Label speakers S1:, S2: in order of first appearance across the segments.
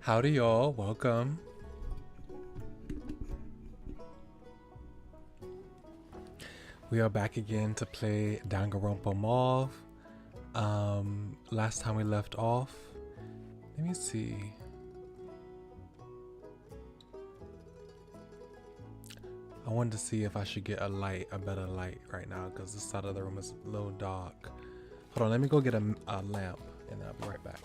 S1: Howdy y'all, welcome. We are back again to play Danganronpa MAUVE. Last time we left off, let me see. I wanted to see if I should get a better light right now because this side of the room is a little dark. Hold on, let me go get a lamp and I'll be right back.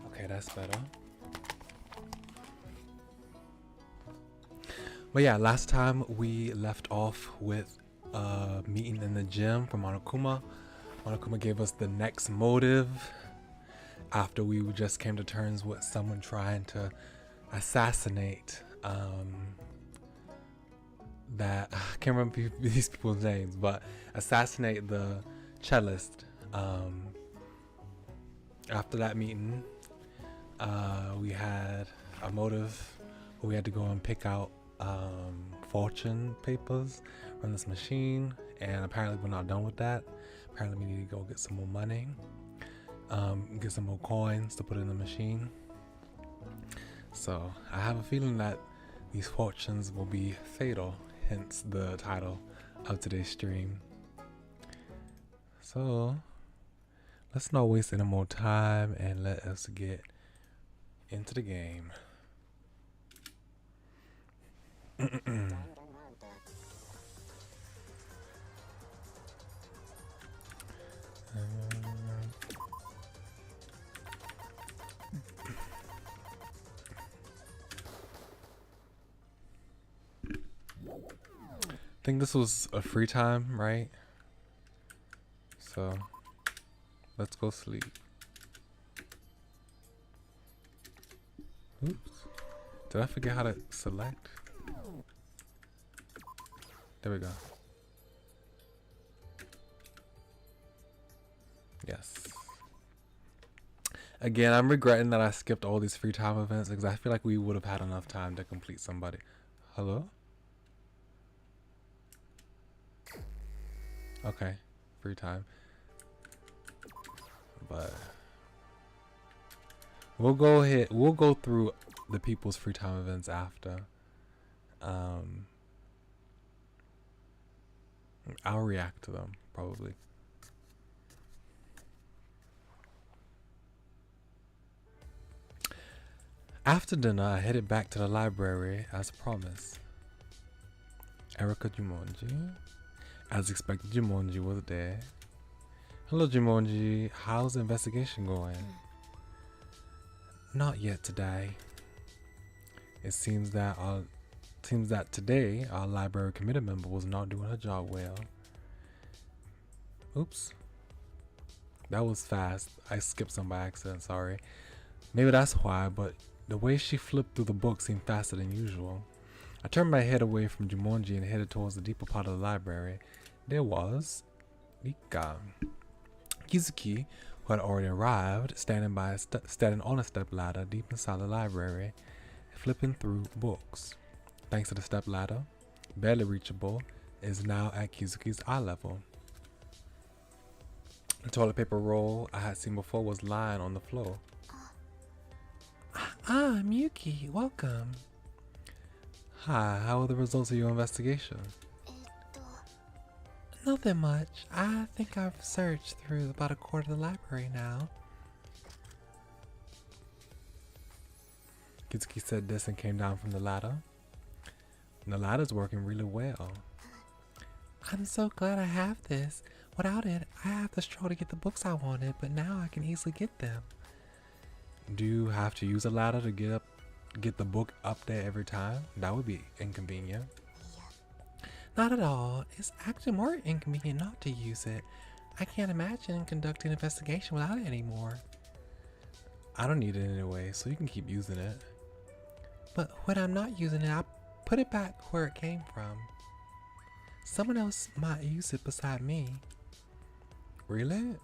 S1: Okay, that's better. But yeah, last time we left off with a meeting in the gym for Monokuma. Monokuma gave us the next motive after we just came to terms with someone trying to assassinate I can't remember these people's names, but assassinate the cellist. After that meeting, we had a motive where we had to go and pick out fortune papers from this machine, and apparently we're not done with that. Apparently we need to go get some more money, get some more coins to put in the machine. So I have a feeling that these fortunes will be fatal, hence the title of today's stream. So let's not waste any more time and let us get into the game. I think this was a free time, right? So let's go sleep. Oops. Did I forget how to select? There we go. Yes. Again, I'm regretting that I skipped all these free time events because I feel like we would have had enough time to complete somebody. Hello? Okay, free time. But we'll go through the people's free time events after. I'll react to them probably. After dinner, I headed back to the library as promised. Erika Jumonji. As expected, Jumonji was there. Hello, Jumonji. How's the investigation going? Not yet today. It seems that today our library committee member was not doing her job well. Oops. That was fast. I skipped some by accident, sorry. Maybe that's why, but the way she flipped through the book seemed faster than usual. I turned my head away from Jumonji and headed towards the deeper part of the library. There was Rika. Kizuki, who had already arrived, standing on a step ladder deep inside the library, flipping through books. Thanks to the step ladder, barely reachable, is now at Kizuki's eye level. The toilet paper roll I had seen before was lying on the floor. Ah, Miyuki, welcome. Hi, how are the results of your investigation? Nothing much. I think I've searched through about a quarter of the library now. Kizuki said this and came down from the ladder. The ladder's working really well. I'm so glad I have this. Without it, I have to struggle to get the books I wanted, but now I can easily get them. Do you have to use a ladder to get the book up there every time? That would be inconvenient. Not at all. It's actually more inconvenient not to use it. I can't imagine conducting an investigation without it anymore. I don't need it anyway, so you can keep using it. But when I'm not using it, I put it back where it came from. Someone else might use it beside me. Really?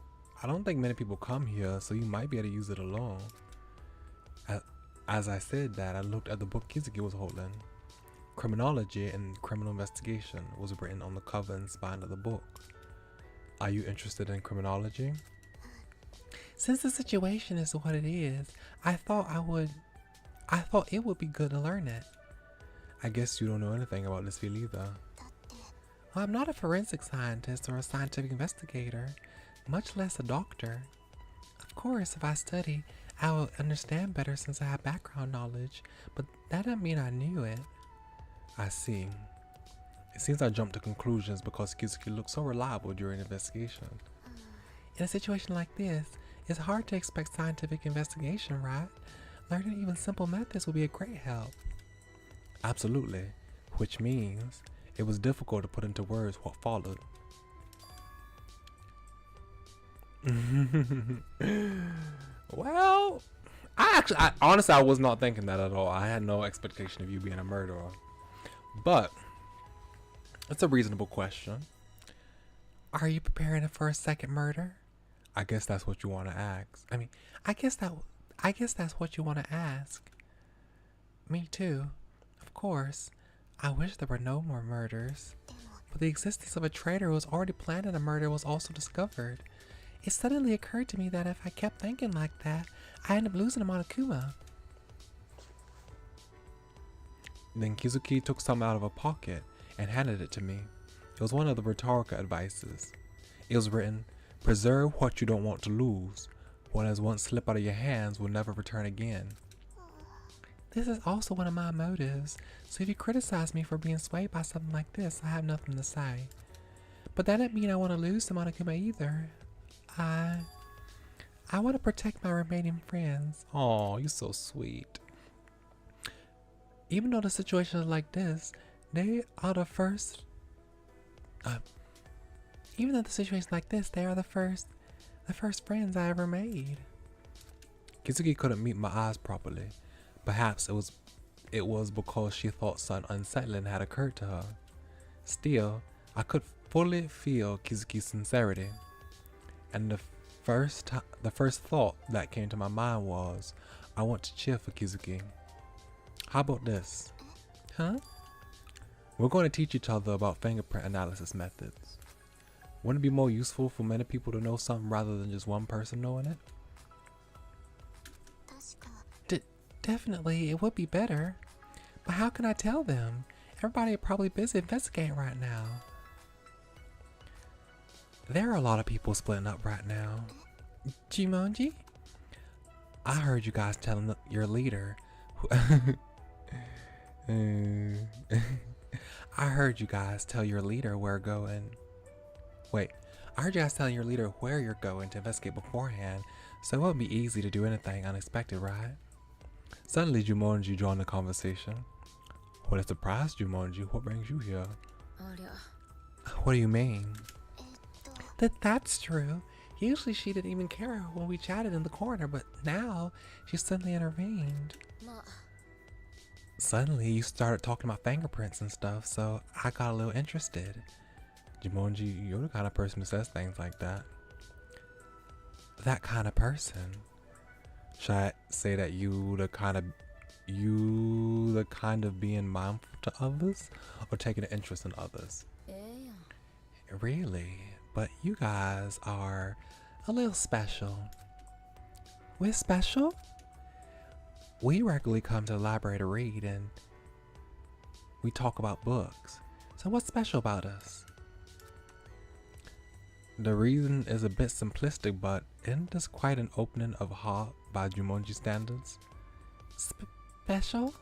S1: I don't think many people come here, so you might be able to use it alone. As I said that, I looked at the book Kizuki was holding. Criminology and Criminal Investigation was written on the cover and spine of the book. Are you interested in criminology? Since the situation is what it is, I thought it would be good to learn it. I guess you don't know anything about this field either. Well, I'm not a forensic scientist or a scientific investigator, much less a doctor. Of course, if I study, I will understand better since I have background knowledge, but that doesn't mean I knew it. I see. It seems I jumped to conclusions because Kizuki looked so reliable during the investigation. In a situation like this, it's hard to expect scientific investigation, right? Learning even simple methods would be a great help. Absolutely, which means it was difficult to put into words what followed. Well, honestly, I was not thinking that at all. I had no expectation of you being a murderer. But it's a reasonable question. Are you preparing for a second murder? I guess that's what you want to ask. I guess that's what you want to ask. Me too. Of course. I wish there were no more murders. But the existence of a traitor who was already planning a murder was also discovered. It suddenly occurred to me that if I kept thinking like that, I'd end up losing a Monokuma. Then Kizuki took some out of her pocket and handed it to me. It was one of the rhetorical advices. It was written, "Preserve what you don't want to lose. What has once slipped out of your hands will never return again." This is also one of my motives, so if you criticize me for being swayed by something like this, I have nothing to say. But that doesn't mean I want to lose the Monokuma either. I want to protect my remaining friends. Aw, you're so sweet. Even though the situation is like this, they are the first. Even though the situation is like this, they are the first friends I ever made. Kizuki couldn't meet my eyes properly. Perhaps it was because she thought something unsettling had occurred to her. Still, I could fully feel Kizuki's sincerity. And the first thought that came to my mind was, I want to cheer for Kizuki. How about this? Huh? We're going to teach each other about fingerprint analysis methods. Wouldn't it be more useful for many people to know something rather than just one person knowing it? Definitely, it would be better. But how can I tell them? Everybody is probably busy investigating right now. There are a lot of people splitting up right now. Jumonji? I heard you guys telling your leader. I heard you guys tell your leader where going. Wait, I heard you guys telling your leader where you're going to investigate beforehand, so it wouldn't be easy to do anything unexpected, right? Suddenly, Jumonji joined the conversation. What a surprise, Jumonji. What brings you here? What do you mean? That's true. Usually she didn't even care when we chatted in the corner, but now she suddenly intervened. Suddenly you started talking about fingerprints and stuff, so I got a little interested. Jumonji, you're the kind of person who says things like that. That kind of person? Should I say that you the kind of being mindful to others or taking an interest in others? Really? But you guys are a little special. We're special? We regularly come to the library to read and we talk about books. So what's special about us? The reason is a bit simplistic, but isn't this quite an opening of heart by Jumonji standards? Special?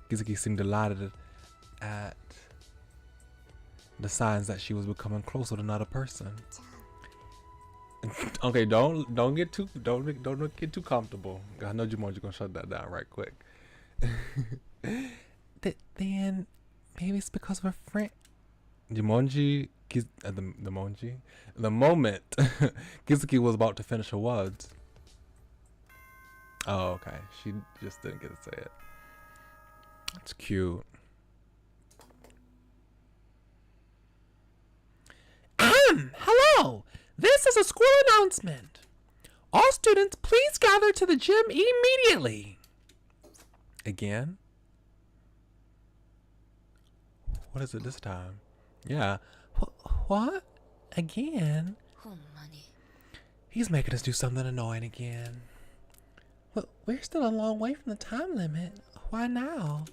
S1: Kizuki seemed delighted at the signs that she was becoming closer to another person. Okay, don't get too comfortable. I know Jumonji gonna shut that down right quick. Then maybe it's because we're friends. the moment Kizuki was about to finish her words. Oh, okay. She just didn't get to say it. That's cute.
S2: Hello! This is a school announcement. All students, please gather to the gym immediately.
S1: Again? What is it this time? Yeah.
S2: What? Again? He's making us do something annoying again. But we're still a long way from the time limit. Why now?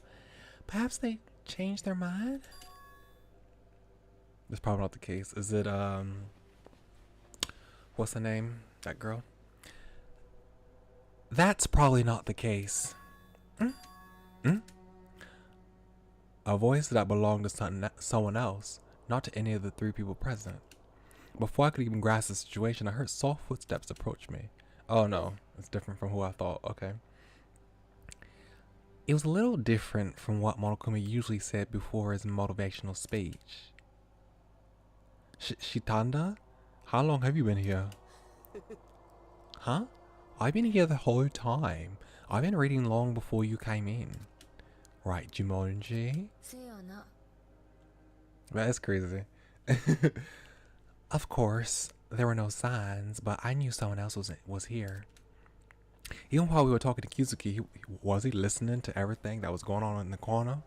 S2: Perhaps they changed their mind?
S1: That's probably not the case. Is it, what's the name? That girl?
S2: That's probably not the case.
S1: A voice that belonged to someone else, not to any of the three people present. Before I could even grasp the situation, I heard soft footsteps approach me. Oh no, it's different from who I thought. Okay. It was a little different from what Monokuma usually said before his motivational speech. Shitanda? How long have you been here? Huh? I've been here the whole time. I've been reading long before you came in. Right, Jumonji? That's crazy. Of course, there were no signs, but I knew someone else was here. Even while we were talking to Kizuki, was he listening to everything that was going on in the corner?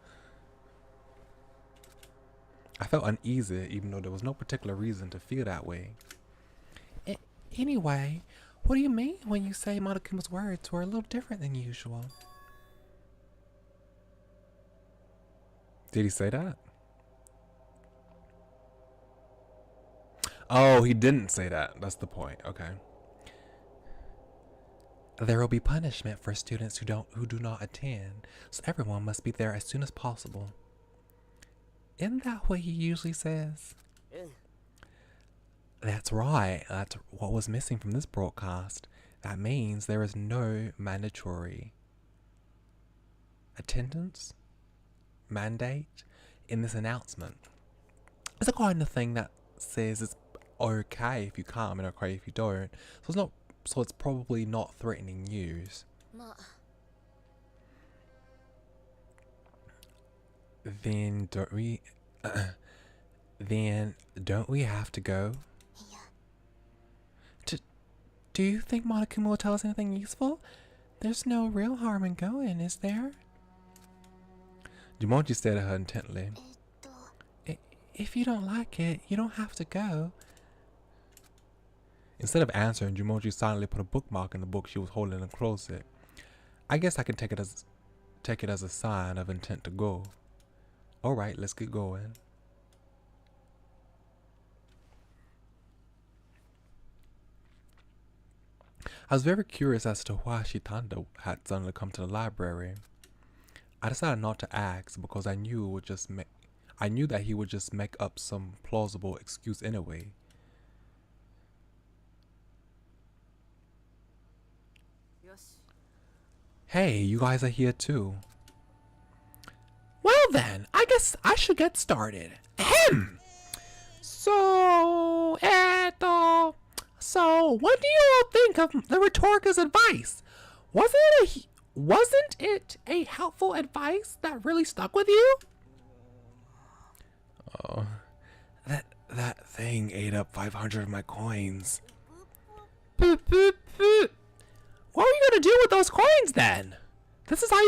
S1: I felt uneasy, even though there was no particular reason to feel that way.
S2: Anyway, what do you mean when you say Monokuma's words were a little different than usual?
S1: Did he say that? Oh, he didn't say that. That's the point. Okay.
S2: There will be punishment for students who do not attend, so everyone must be there as soon as possible. Isn't that what he usually says? That's right. That's what was missing from this broadcast. That means there is no mandatory attendance mandate in this announcement. It's the kind of thing that says it's okay if you come and okay if you don't. So it's probably not threatening news. Then don't we have to go? Do you think Monokuma will tell us anything useful? There's no real harm in going, is there?
S1: Jumonji stared at her intently.
S2: If you don't like it, you don't have to go.
S1: Instead of answering, Jumonji silently put a bookmark in the book she was holding and closed it. I guess I can take it as a sign of intent to go. Alright, let's get going. I was very curious as to why Shitanda had suddenly come to the library. I decided not to ask because I knew that he would just make up some plausible excuse anyway. Hey, you guys are here too.
S2: Well then, I guess I should get started. Ahem. So what do you all think of the rhetoric's advice? Wasn't it a helpful advice that really stuck with you?
S1: Oh, that thing ate up 500 of my coins.
S2: Boop, boop, boop. What are you gonna do with those coins then? This is how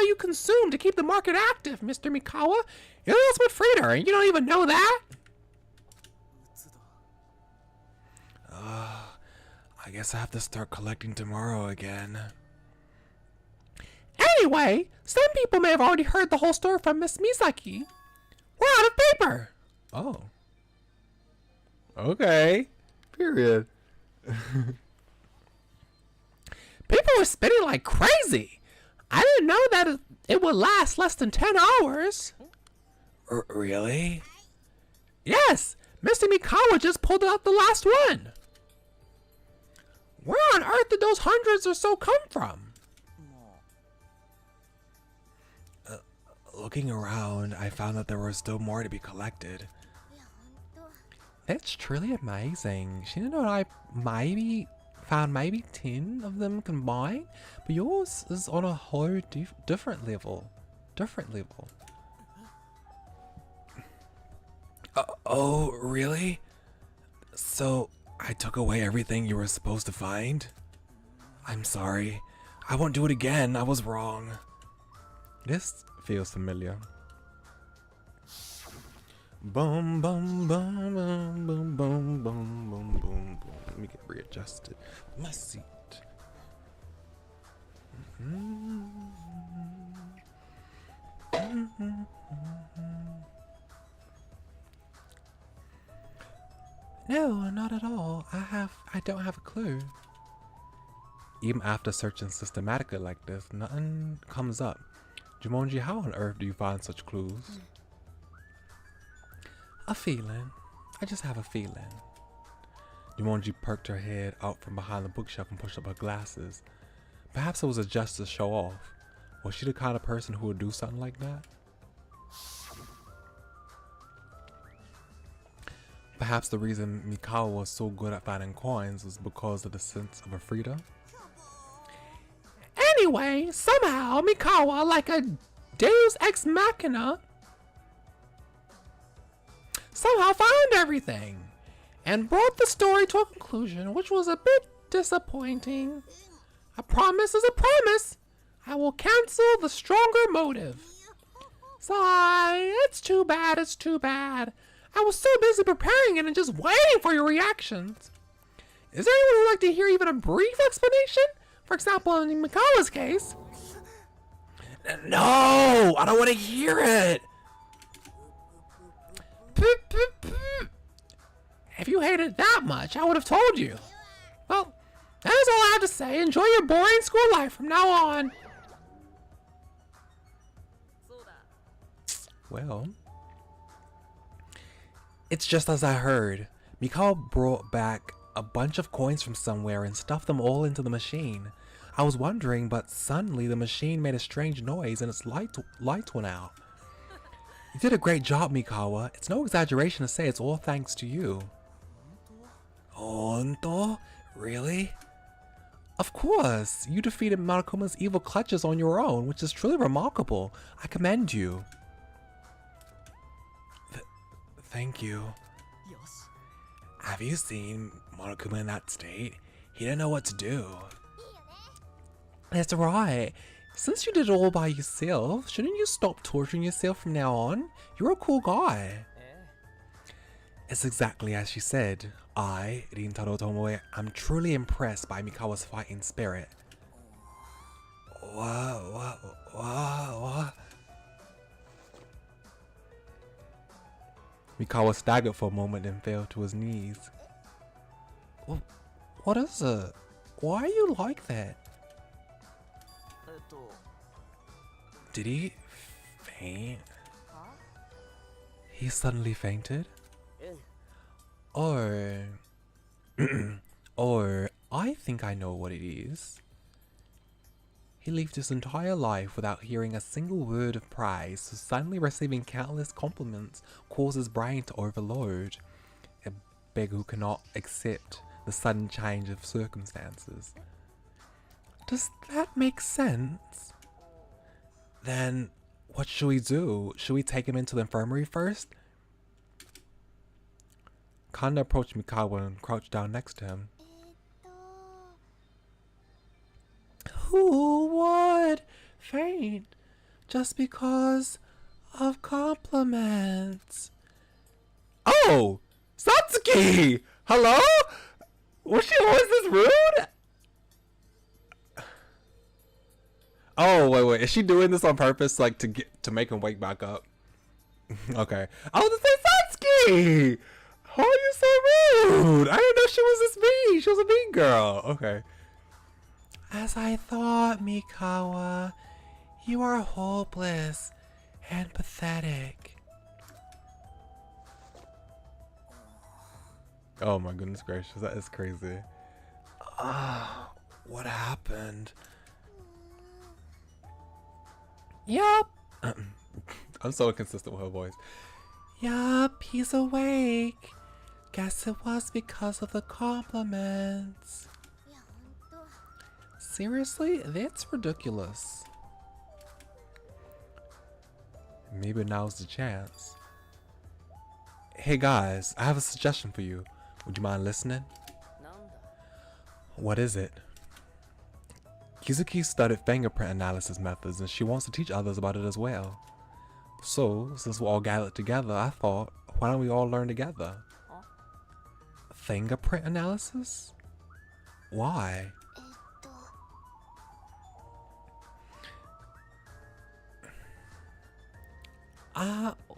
S2: you consume to keep the market active, Mr. Mikawa. You're the ultimate trader, and you don't even know that.
S1: I guess I have to start collecting tomorrow again.
S2: Anyway, some people may have already heard the whole story from Miss Misaki. We're out of paper.
S1: Oh. Okay. Period.
S2: People were spinning like crazy. I didn't know that it would last less than 10 hours.
S1: Really?
S2: Yes, Mr. Mikawa just pulled out the last one. Where on earth did those hundreds or so come from?
S1: Looking around, I found that there was still more to be collected.
S2: That's truly amazing. She didn't know I found maybe 10 of them combined, but yours is on a whole different level.
S1: Oh, really? So, I took away everything you were supposed to find? I'm sorry. I won't do it again. I was wrong.
S2: This feels familiar.
S1: Boom, boom, boom, boom, boom, boom, boom, boom, boom. Let me get readjusted. My seat.
S2: No, not at all. I don't have a clue.
S1: Even after searching systematically like this, nothing comes up. Jumonji, how on earth do you find such clues?
S2: A feeling. I just have a feeling.
S1: Jumonji perked her head out from behind the bookshelf and pushed up her glasses. Perhaps it was just to show off. Was she the kind of person who would do something like that? Perhaps the reason Mikawa was so good at finding coins was because of the sense of her freedom?
S2: Anyway, somehow Mikawa, like a deus ex machina, somehow found everything and brought the story to a conclusion, which was a bit disappointing. A promise is a promise. I will cancel the stronger motive. Sigh, it's too bad, it's too bad. I was so busy preparing it and just waiting for your reactions. Is there anyone who'd like to hear even a brief explanation? For example, in Mikawa's case.
S1: No! I don't want to hear it!
S2: If you hate it that much, I would have told you. Well, that is all I have to say. Enjoy your boring school life from now on.
S1: Well, it's just as I heard. Mikawa brought back a bunch of coins from somewhere and stuffed them all into the machine. I was wondering, but suddenly the machine made a strange noise and its light went out. You did a great job, Mikawa. It's no exaggeration to say it's all thanks to you. Honto? Really? Of course. You defeated Marukuma's evil clutches on your own, which is truly remarkable. I commend you. Thank you. Have you seen Monokuma in that state? He didn't know what to do.
S2: That's right. Since you did it all by yourself, shouldn't you stop torturing yourself from now on? You're a cool guy.
S1: It's exactly as she said. I, Rintaro Tomoe, am truly impressed by Mikawa's fighting spirit. What? Mikawa staggered for a moment and fell to his knees.
S2: What is it? Why are you like that?
S1: Did he faint? He suddenly fainted? Or I think I know what it is. He lived his entire life without hearing a single word of praise, so suddenly receiving countless compliments causes his brain to overload. A beggar who cannot accept the sudden change of circumstances. Does that make sense? Then what should we do? Should we take him into the infirmary first? Kanda approached Mikawa and crouched down next to him.
S2: Who would faint just because of compliments?
S1: Oh! Satsuki! Hello? Was she always this rude? Oh, wait. Is she doing this on purpose, like, to make him wake back up? Okay. I was gonna say, Satsuki! How are you so rude? I didn't know she was this mean. She was a mean girl. Okay.
S2: As I thought, Mikawa, you are hopeless and pathetic.
S1: Oh my goodness gracious, that is crazy. What happened?
S2: Yup.
S1: I'm so inconsistent with her voice.
S2: Yup, he's awake. Guess it was because of the compliments. Seriously? That's ridiculous.
S1: Maybe now's the chance. Hey guys, I have a suggestion for you. Would you mind listening? What is it? Kizuki studied fingerprint analysis methods and she wants to teach others about it as well. So, since we're all gathered together, I thought, why don't we all learn together? Fingerprint analysis? Why?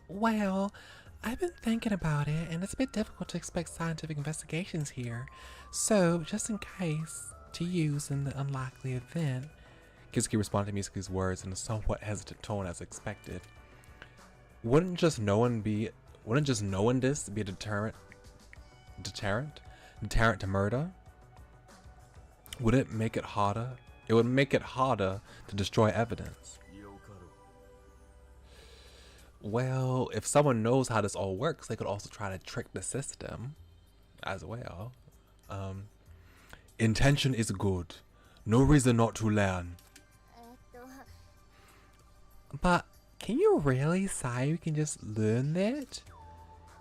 S2: Well, I've been thinking about it, and it's a bit difficult to expect scientific investigations here. So, just in case, to use in the unlikely event.
S1: Kizuki responded to Misuki's words in a somewhat hesitant tone as expected. Wouldn't just knowing this be a deterrent to murder? Would it make it harder? It would make it harder to destroy evidence. Well, if someone knows how this all works, they could also try to trick the system as well. Intention is good. No reason not to learn.
S2: But can you really say we can just learn that?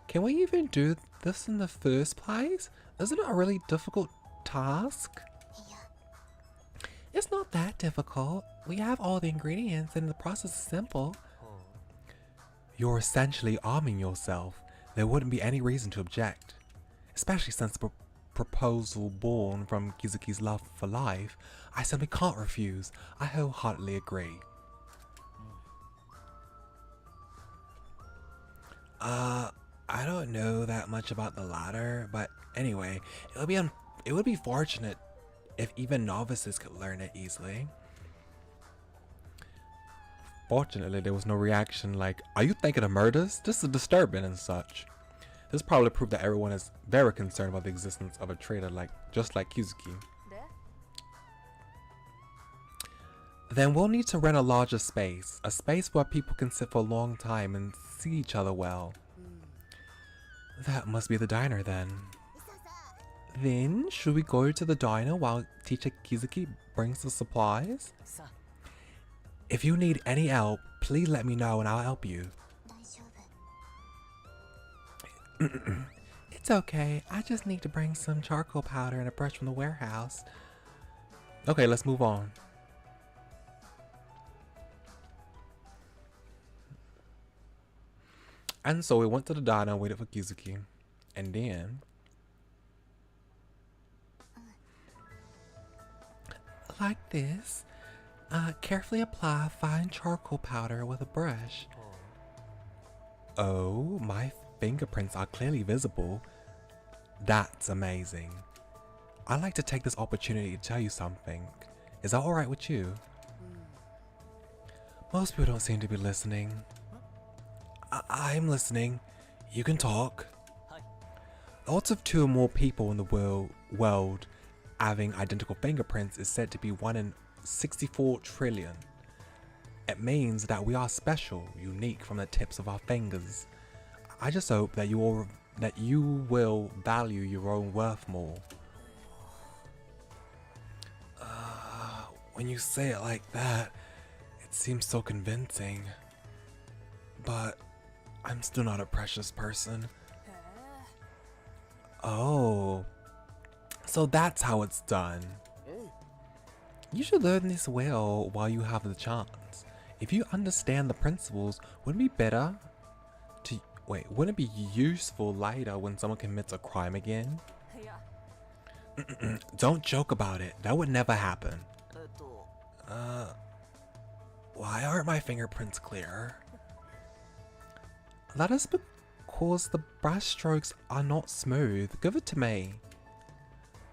S2: Can we even do this in the first place? Isn't it a really difficult task? It's not that difficult. We have all the ingredients and the process is simple.
S1: You're essentially arming yourself. There wouldn't be any reason to object. Especially since the proposal born from Kizuki's love for life, I simply can't refuse. I wholeheartedly agree. I don't know that much about the latter, but anyway, it would be fortunate if even novices could learn it easily. Fortunately, there was no reaction like, "Are you thinking of murders? This is disturbing," and such. This probably proved that everyone is very concerned about the existence of a traitor just like Kizuki. Then we'll need to rent a larger space, a space where people can sit for a long time and see each other well. That must be the diner then. Then, should we go to the diner while teacher Kizuki brings the supplies? If you need any help, please let me know and I'll help you.
S2: It's okay. I just need to bring some charcoal powder and a brush from the warehouse.
S1: Okay, let's move on. And so we went to the diner and waited for Kizuki. And then...
S2: like this. Carefully apply fine charcoal powder with a brush.
S1: Oh, my fingerprints are clearly visible. That's amazing. I'd like to take this opportunity to tell you something. Is that alright with you? Most people don't seem to be listening. I'm listening. You can talk. The odds of 2 or more people in the world having identical fingerprints is said to be 1 in 64 trillion. It means that we are special, unique from the tips of our fingers. I just hope that you will value your own worth more. When you say it like that, it seems so convincing. But I'm still not a precious person. Oh, so that's how it's done. You should learn this well while you have the chance. If you understand the principles, wouldn't it be useful later when someone commits a crime again? Don't joke about it. That would never happen. Why aren't my fingerprints clear?
S2: That is because the brush strokes are not smooth. Give it to me.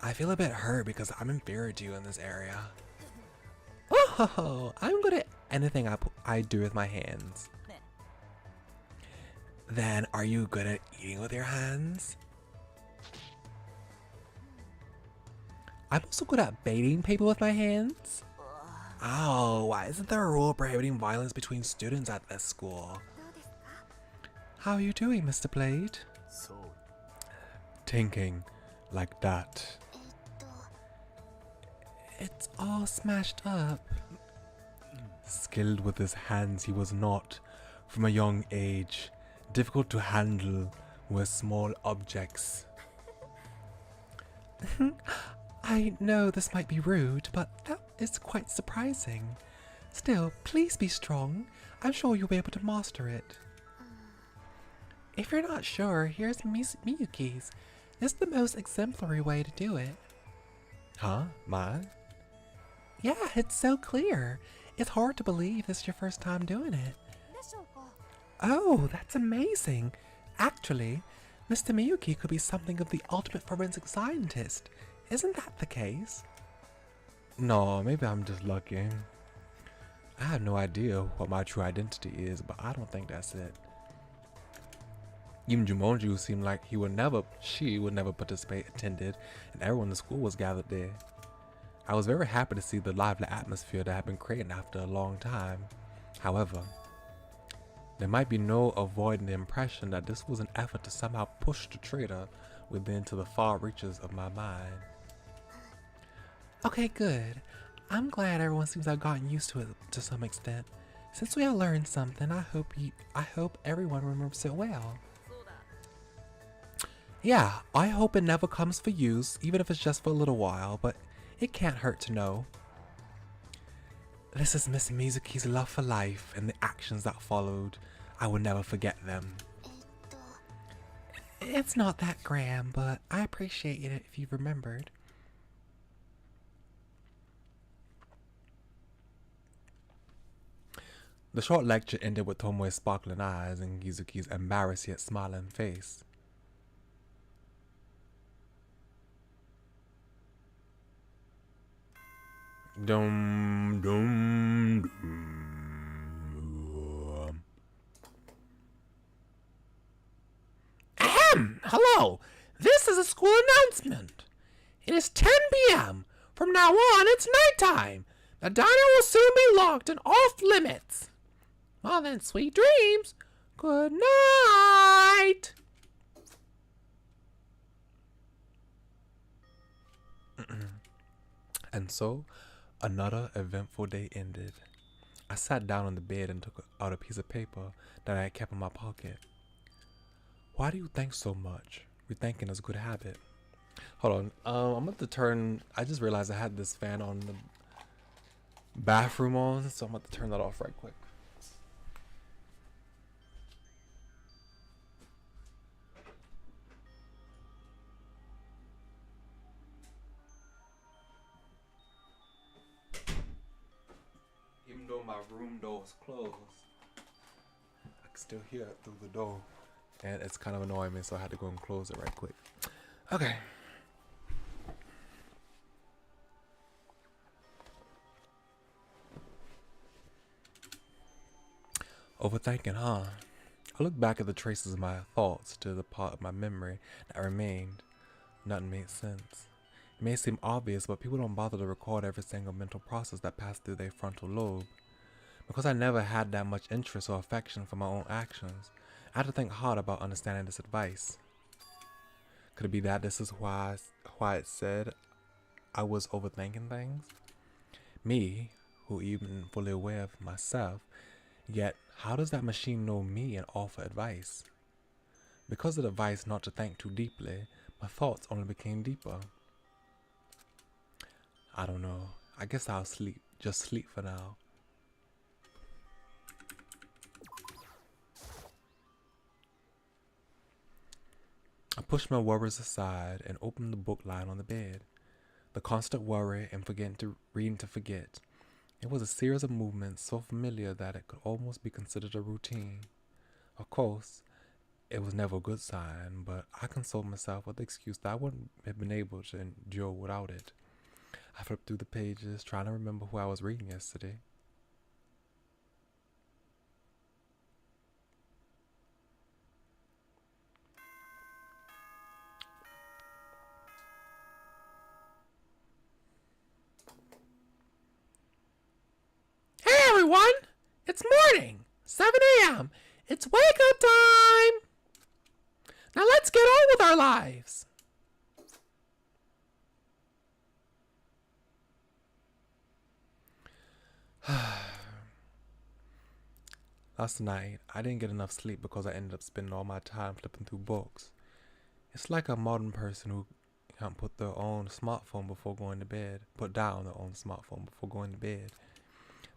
S1: I feel a bit hurt because I'm inferior to you in this area.
S2: Oh, I'm good at anything I do with my hands.
S1: Then are you good at eating with your hands?
S2: I'm also good at baiting people with my hands.
S1: Oh, why isn't there a rule prohibiting violence between students at this school?
S2: How are you doing, Mr. Blade?
S1: Thinking like that.
S2: It's all smashed up.
S1: Skilled with his hands he was not, from a young age, difficult to handle with small objects.
S2: I know this might be rude, but that is quite surprising. Still, please be strong. I'm sure you'll be able to master it. If you're not sure, here's Miyuki's. It's the most exemplary way to do it.
S1: Huh? Mine?
S2: Yeah, it's so clear. It's hard to believe this is your first time doing it. Oh, that's amazing. Actually, Mr. Miyuki could be something of the ultimate forensic scientist. Isn't that the case?
S1: No, maybe I'm just lucky. I have no idea what my true identity is, but I don't think that's it. Even Jumonju seemed like she would never participate, attended, and everyone in the school was gathered there. I was very happy to see the lively atmosphere that had been created after a long time. However, there might be no avoiding the impression that this was an effort to somehow push the traitor within to the far reaches of my mind.
S2: Okay, good. I'm glad everyone seems to have gotten used to it to some extent. Since we have learned something, I hope everyone remembers it well. Yeah, I hope it never comes for use, even if it's just for a little while, but it can't hurt to know. This is Miss Mizuki's love for life, and the actions that followed, I will never forget them. It's not that grand, but I appreciate it if you've remembered.
S1: The short lecture ended with Tomoe's sparkling eyes and Gizuki's embarrassed yet smiling face. Dum dum dum.
S2: Ahem! Hello! This is a school announcement. It is 10 p.m. From now on, it's nighttime. The diner will soon be locked and off limits. Well then, sweet dreams. Good night.
S1: And so, another eventful day ended. I sat down on the bed and took out a piece of paper that I had kept in my pocket. Why do you think so much? Rethinking is a good habit. Hold on, I'm about to turn, I just realized I had this fan on the bathroom on, so I'm about to turn that off right quick. Even though my room door is closed, I can still hear it through the door. And it's kind of annoying me, so I had to go and close it right quick. Okay. Overthinking, huh? I look back at the traces of my thoughts to the part of my memory that remained. Nothing made sense. It may seem obvious, but people don't bother to record every single mental process that passed through their frontal lobe. Because I never had that much interest or affection for my own actions, I had to think hard about understanding this advice. Could it be that this is why it said I was overthinking things? Me, who even fully aware of myself, yet how does that machine know me and offer advice? Because of the advice not to think too deeply, my thoughts only became deeper. I don't know. I guess I'll sleep. Just sleep for now. I pushed my worries aside and opened the book lying on the bed. The constant worry and reading to forget. It was a series of movements so familiar that it could almost be considered a routine. Of course, it was never a good sign, but I consoled myself with the excuse that I wouldn't have been able to endure without it. I flipped through the pages, trying to remember who I was reading yesterday.
S2: Hey everyone! It's morning! 7 a.m. It's wake up time! Now let's get on with our lives!
S1: Last night, I didn't get enough sleep because I ended up spending all my time flipping through books. It's like a modern person who can't put their own smartphone before going to bed. Put down their own smartphone before going to bed.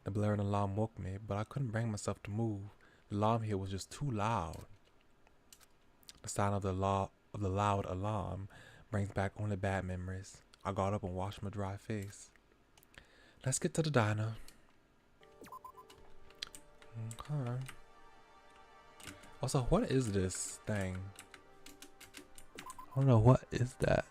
S1: The blaring alarm woke me, but I couldn't bring myself to move. The alarm here was just too loud. The sound of the loud alarm brings back only bad memories. I got up and washed my dry face. Let's get to the diner. Okay. Also, what is this thing? I don't know, what is that?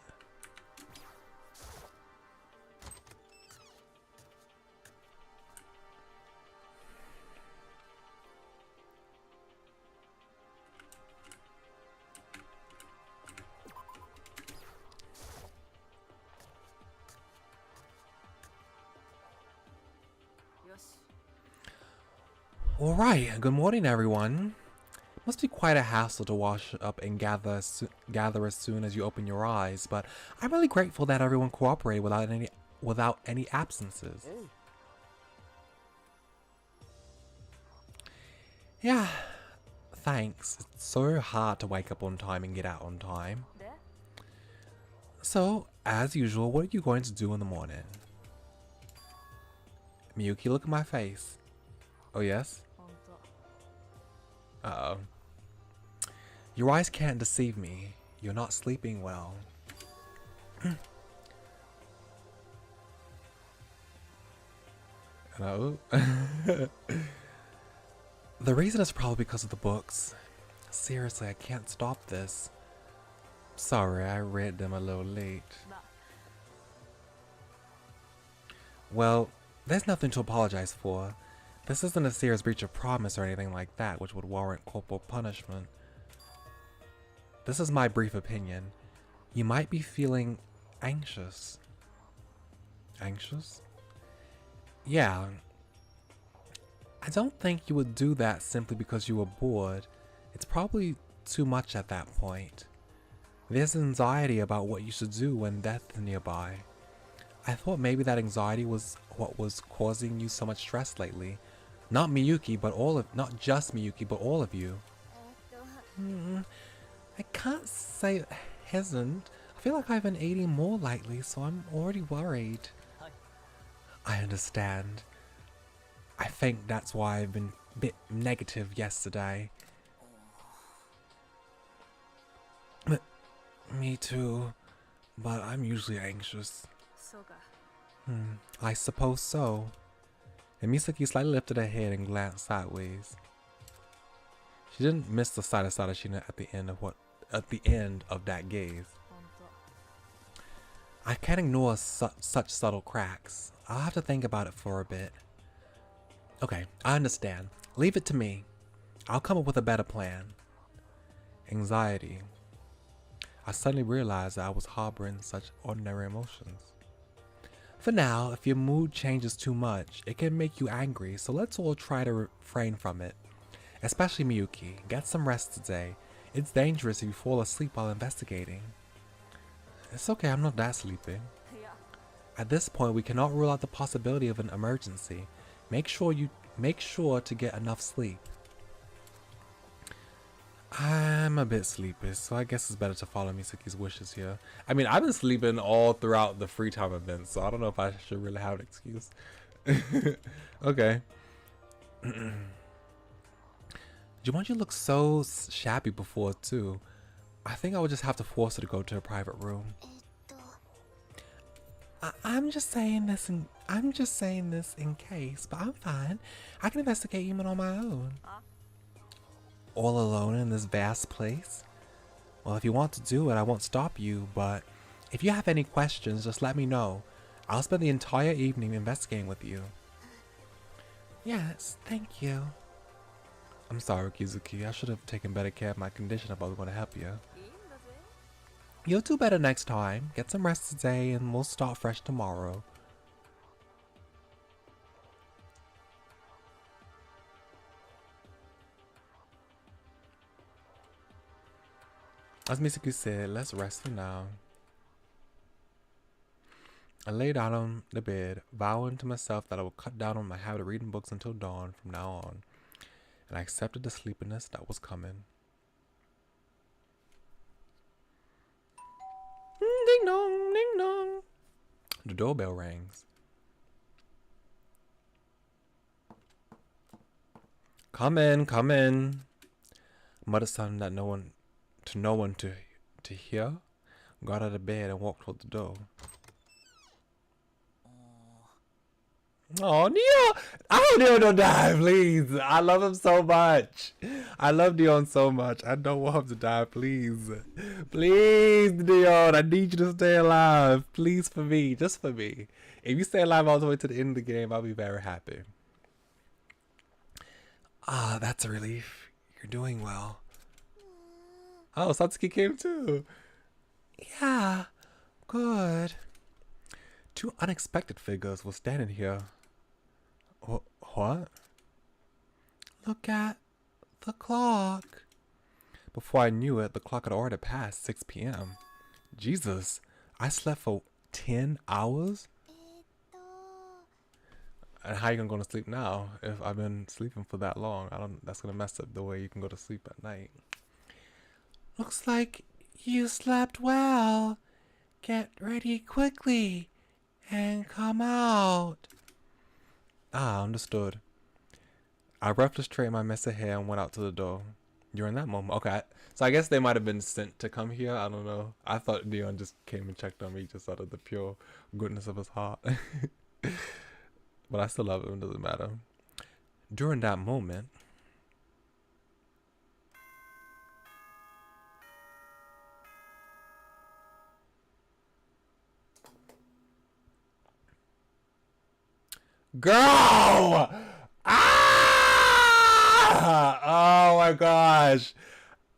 S1: Alright, good morning everyone. Must be quite a hassle to wash up and gather as soon as you open your eyes, but I'm really grateful that everyone cooperated without any absences. Yeah, thanks. It's so hard to wake up on time and get out on time. So, as usual, what are you going to do in the morning? Miyuki, look at my face. Oh yes? Uh-oh. Your eyes can't deceive me. You're not sleeping well. Hello? The reason is probably because of the books. Seriously, I can't stop this. Sorry, I read them a little late. Well, there's nothing to apologize for. This isn't a serious breach of promise or anything like that, which would warrant corporal punishment. This is my brief opinion. You might be feeling anxious. Anxious? Yeah. I don't think you would do that simply because you were bored. It's probably too much at that point. There's anxiety about what you should do when death is nearby. I thought maybe that anxiety was what was causing you so much stress lately. Not Miyuki, but not just Miyuki, but all of you. I can't say it hasn't. I feel like I've been eating more lately, so I'm already worried. I understand. I think that's why I've been a bit negative yesterday. Me too, but I'm usually anxious. I suppose so. And Misaki slightly lifted her head and glanced sideways. She didn't miss the sight of Sadashina at the end of that gaze. I can't ignore such subtle cracks. I'll have to think about it for a bit. Okay, I understand. Leave it to me. I'll come up with a better plan. Anxiety. I suddenly realized that I was harboring such ordinary emotions. For now, if your mood changes too much, it can make you angry, so let's all try to refrain from it. Especially Miyuki, get some rest today. It's dangerous if you fall asleep while investigating. It's okay, I'm not that sleepy. At this point, we cannot rule out the possibility of an emergency. Make sure to get enough sleep. I'm a bit sleepy, so I guess it's better to follow Misaki's wishes here. I mean, I've been sleeping all throughout the free time event, so I don't know if I should really have an excuse. Okay. Jumanji looked so shabby before too. I think I would just have to force her to go to her private room. I'm just saying this in case, but I'm fine. I can investigate even on my own. All alone in this vast place? Well, if you want to do it, I won't stop you, but if you have any questions, just let me know. I'll spend the entire evening investigating with you. Yes, thank you. I'm sorry, Kizuki. I should have taken better care of my condition if I was going to help you. You'll do better next time. Get some rest today and we'll start fresh tomorrow. As Misaki said, let's rest for now. I lay down on the bed, vowing to myself that I would cut down on my habit of reading books until dawn from now on, and I accepted the sleepiness that was coming. Ding dong, ding dong. The doorbell rings. Come in, come in. I muttered something that no one to hear. Got out of bed and walked toward the door. Oh, Neo! I hope Neo don't die, please. I love him so much. I love Dion so much. I don't want him to die, please. Please, Dion, I need you to stay alive. Please, for me. Just for me. If you stay alive all the way to the end of the game, I'll be very happy. Ah, that's a relief. You're doing well. Oh, Satsuki came too. Yeah, good. Two unexpected figures were standing here. What? Look at the clock. Before I knew it, the clock had already passed 6 p.m. Jesus, I slept for 10 hours? And how you gonna go to sleep now if I've been sleeping for that long? That's gonna mess up the way you can go to sleep at night.
S2: Looks like you slept well. Get ready quickly and come out.
S1: Ah, understood. I roughly straightened my mess of hair and went out to the door. During that moment, okay, so I guess they might have been sent to come here. I don't know. I thought Dion just came and checked on me just out of the pure goodness of his heart. But I still love him. It doesn't matter. During that moment, girl! Ah! Oh my gosh.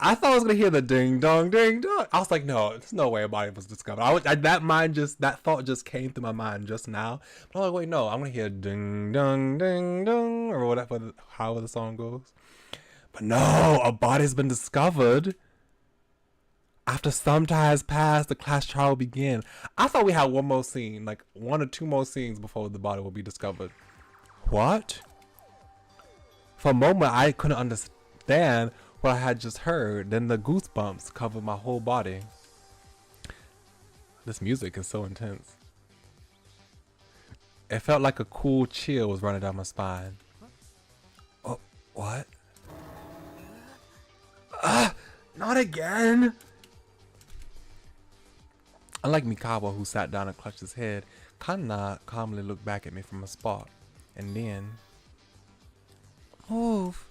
S1: I thought I was gonna hear the ding dong ding dong. I was like, no, there's no way a body was discovered. That thought just came through my mind just now. But I'm like, wait, no, I'm gonna hear ding dong ding dong or whatever, however the song goes. But no, a body's been discovered. After some time has passed, the class trial will begin. I thought we had one more scene, like 1 or 2 more scenes before the body will be discovered. What? For a moment, I couldn't understand what I had just heard. Then the goosebumps covered my whole body. This music is so intense. It felt like a cool chill was running down my spine. Oh, what? Ah, not again! Unlike Mikawa, who sat down and clutched his head, Kanna calmly looked back at me from a spot. And then... Move!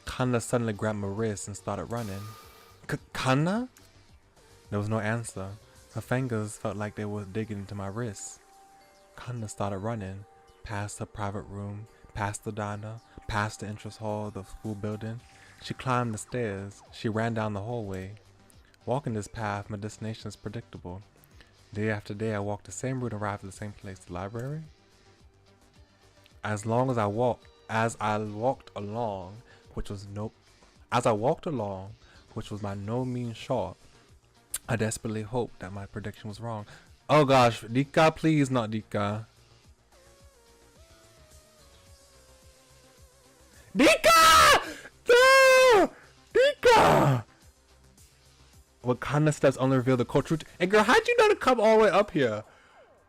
S1: Kanna suddenly grabbed my wrist and started running. Kanna? There was no answer. Her fingers felt like they were digging into my wrist. Kanna started running, past her private room, past the diner, past the entrance hall of the school building. She climbed the stairs. She ran down the hallway. Walking this path, my destination is predictable. Day after day, I walked the same route and arrived at the same place, the library. As I walked along, which was by no means short, I desperately hoped that my prediction was wrong. Oh gosh, Dika, please, not Dika. Dika! No! Dika! What kind of steps only reveal the core truth? And girl, how'd you know to come all the way up here?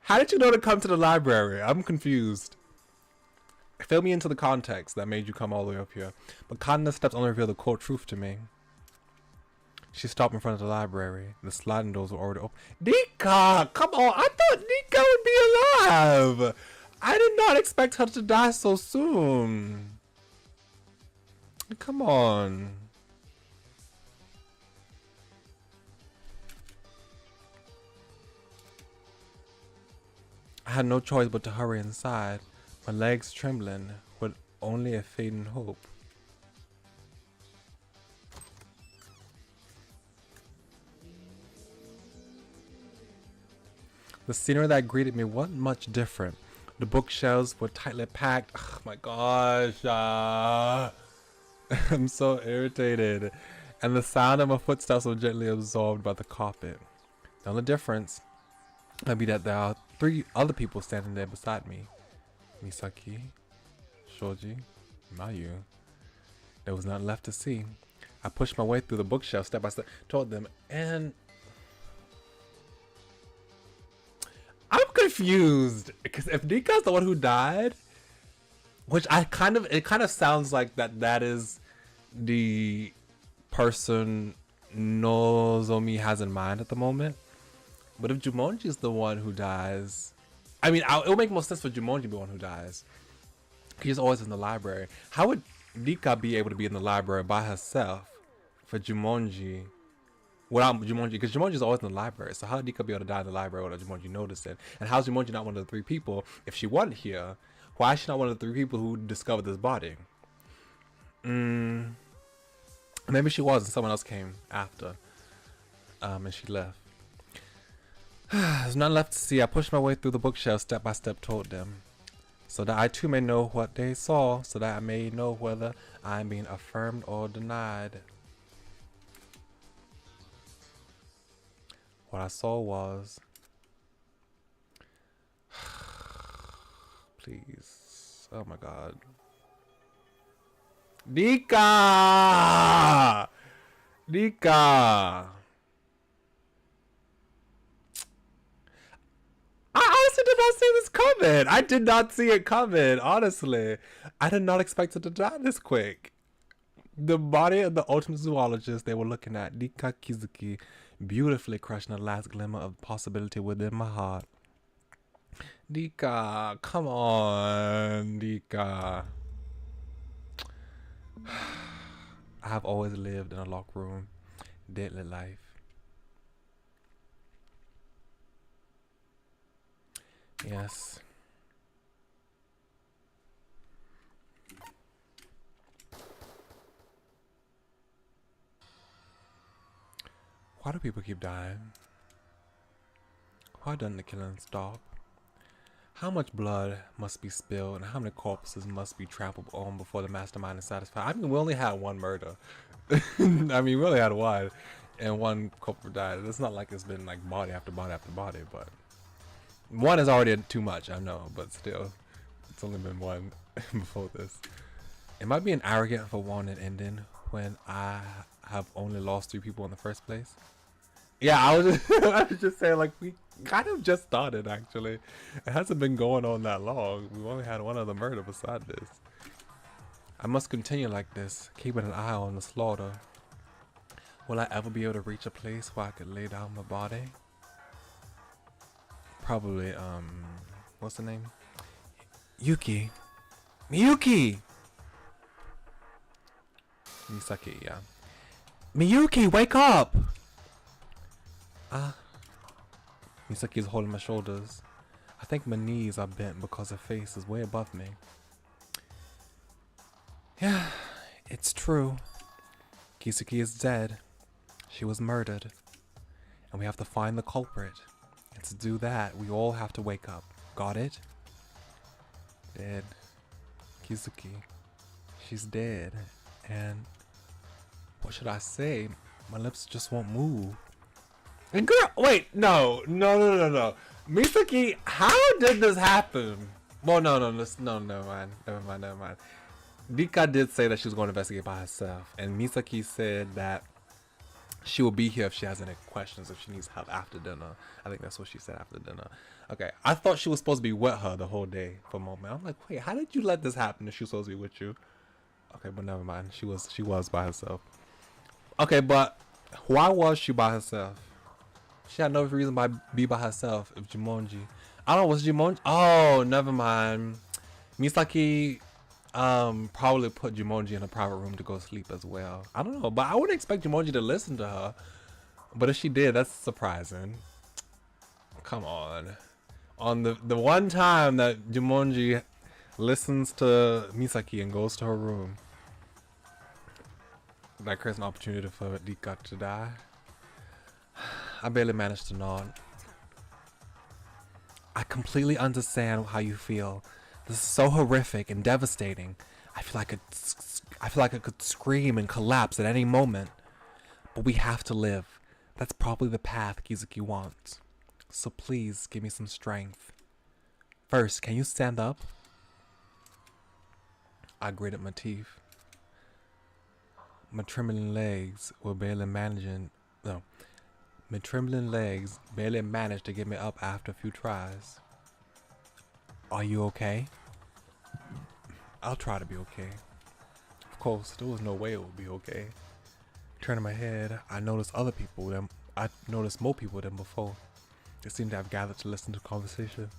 S1: How did you know to come to the library? I'm confused. Fill me into the context that made you come all the way up here. But Kanna's steps only reveal the core truth to me. She stopped in front of the library. The sliding doors were already open. Dika! Come on! I thought Dika would be alive! I did not expect her to die so soon. Come on. I had no choice but to hurry inside, my legs trembling with only a fading hope. The scenery that greeted me wasn't much different. The bookshelves were tightly packed. Oh my gosh. I'm so irritated. And the sound of my footsteps was gently absorbed by the carpet. The only difference might be that there are 3 other people standing there beside me. Misaki, Shoji, Mayu. There was nothing left to see. I pushed my way through the bookshelf step by step toward them, and I'm confused because if Nika's the one who died, which it kind of sounds like that is the person Nozomi has in mind at the moment. But if Jumonji is the one who dies, I mean, it would make more sense for Jumonji to be the one who dies. He's always in the library. How would Nika be able to be in the library by herself for Jumonji without Jumonji? Because Jumonji is always in the library. So how would Nika be able to die in the library without Jumonji noticing? And how's Jumonji not one of the 3 people? If she wasn't here, why is she not one of the 3 people who discovered this body? Maybe she was and someone else came after. And she left. There's nothing left to see. I pushed my way through the bookshelf step by step toward them, so that I too may know what they saw, so that I may know whether I am being affirmed or denied. What I saw was... Please. Oh my god. Nika! Nika! I honestly did not see this coming. I did not see it coming, honestly. I did not expect it to die this quick. The body of the ultimate zoologist they were looking at, Nika Kizuki, beautifully crushing the last glimmer of possibility within my heart. Nika, come on, Nika. I have always lived in a locked room, deadly life. Yes. Why do people keep dying? Why doesn't the killing stop? How much blood must be spilled and how many corpses must be trampled on before the mastermind is satisfied? I mean, we only had 1 murder. I mean, we only had 1 and 1 culprit died. It's not like it's been like body after body after body, but 1 is already too much, I know, but still, it's only been 1 before this. Am I being arrogant for wanting an ending when I have only lost 3 people in the first place? Yeah, I was just saying, like, we kind of just started, actually. It hasn't been going on that long. We've only had 1 other murder beside this. I must continue like this, keeping an eye on the slaughter. Will I ever be able to reach a place where I could lay down my body? Probably, what's the name? Yuki. Miyuki! Misaki, yeah. Miyuki, wake up! Misaki is holding my shoulders. I think my knees are bent because her face is way above me. Yeah, it's true. Kisuki is dead. She was murdered. And we have to find the culprit. And to do that, we all have to wake up. Got it? Dead. Kisuki. She's dead. And what should I say? My lips just won't move. And girl, wait, no. Misaki, how did this happen? Well, no, never mind. Nika did say that she was going to investigate by herself, and Misaki said that she will be here if she has any questions, if she needs help after dinner. I think that's what she said, after dinner. Okay, I thought she was supposed to be with her the whole day for a moment. I'm like, wait, how did you let this happen if she was supposed to be with you? Okay, but never mind. She was by herself. Okay, but why was she by herself? She had no reason to be by herself if Jumonji. I don't know, was Jumonji? Oh, never mind. Misaki probably put Jumonji in a private room to go sleep as well. I don't know, but I wouldn't expect Jumonji to listen to her. But if she did, that's surprising. Come on. On the one time that Jumonji listens to Misaki and goes to her room, that creates an opportunity for Nika to die. I barely managed to nod. I completely understand how you feel. This is so horrific and devastating. I feel like I feel like I could scream and collapse at any moment. But we have to live. That's probably the path Kizuki wants. So please give me some strength. First, can you stand up? I gritted my teeth. My trembling legs barely managed to get me up after a few tries. Are you okay? I'll try to be okay. Of course, there was no way it would be okay. Turning my head, I noticed more people than before. They seemed to have gathered to listen to the conversation.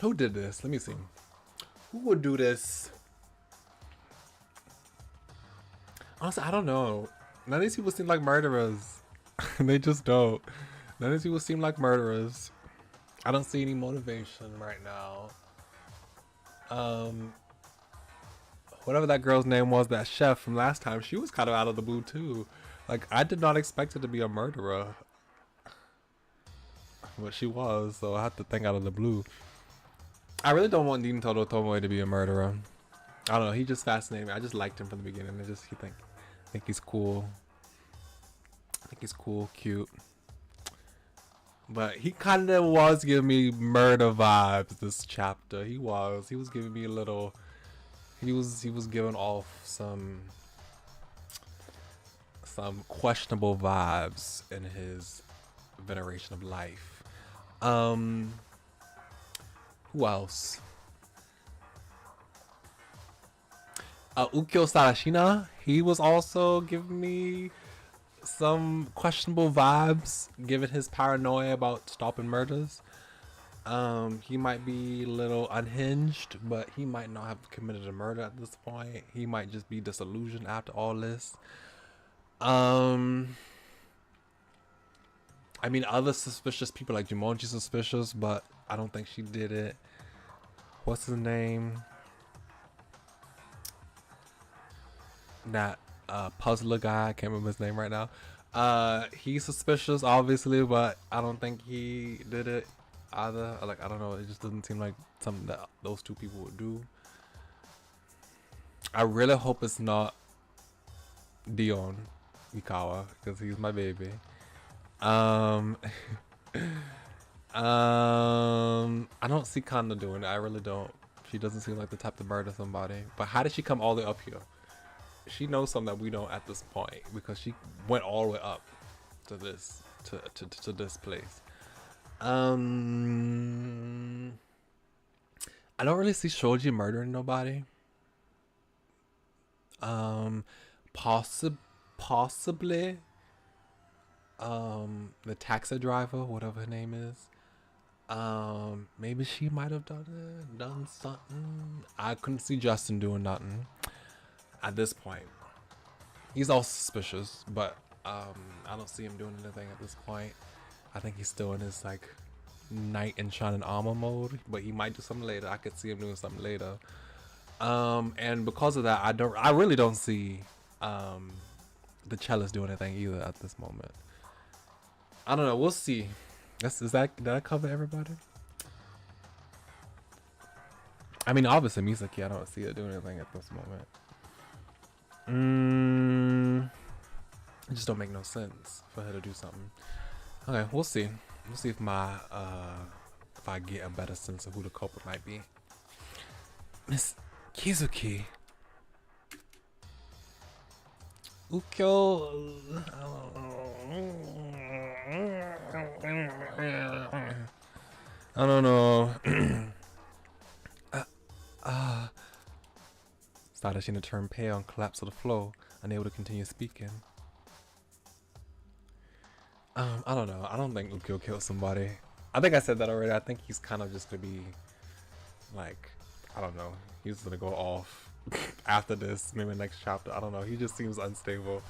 S1: Who did this? Let me see. Who would do this? Honestly, I don't know. None of these people seem like murderers. They just don't. None of these people seem like murderers. I don't see any motivation right now. Whatever that girl's name was, that chef from last time, she was kind of out of the blue too. Like, I did not expect her to be a murderer. But she was, so I had to think out of the blue. I really don't want Nin Todo Tomoe to be a murderer. I don't know, he just fascinated me. I just liked him from the beginning. I think he's cool. I think he's cool, cute. But he kind of was giving me murder vibes this chapter. He was giving me a little. He was giving off some questionable vibes in his veneration of life. Who else? Ukyo Sarashina. He was also giving me some questionable vibes, given his paranoia about stopping murders. He might be a little unhinged, but he might not have committed a murder at this point. He might just be disillusioned after all this. I mean, other suspicious people like Jumonji's suspicious, but I don't think she did it. What's his name? That puzzler guy, I can't remember his name right now. He's suspicious, obviously, but I don't think he did it either. Like, I don't know, it just doesn't seem like something that those two people would do. I really hope it's not Dion Mikawa, because he's my baby. I don't see Kanda doing it. I really don't. She doesn't seem like the type to murder somebody. But how did she come all the way up here? She knows something that we don't at this point, because she went all the way up to this to this place. I don't really see Shoji murdering nobody. Possibly the taxi driver, whatever her name is. Maybe she might have done something. I couldn't see Justin doing nothing at this point. He's all suspicious, but I don't see him doing anything at this point. I think he's still in his like knight in shining armor mode, but he might do something later. I could see him doing something later. And because of that, I really don't see the cellist doing anything either at this moment. I don't know, we'll see. Did I cover everybody? I mean, obviously Misaki, I don't see her doing anything at this moment. It just don't make no sense for her to do something. Okay, we'll see. We'll see if if I get a better sense of who the culprit might be. Miss Kizuki. Ukyo. I don't know. Sadashina turned pale and collapsed to the floor, unable to continue speaking. I don't know. I don't think Ukyo killed somebody. I think I said that already. I think he's kind of just gonna be like, I don't know. He's gonna go off after this, maybe next chapter. I don't know. He just seems unstable.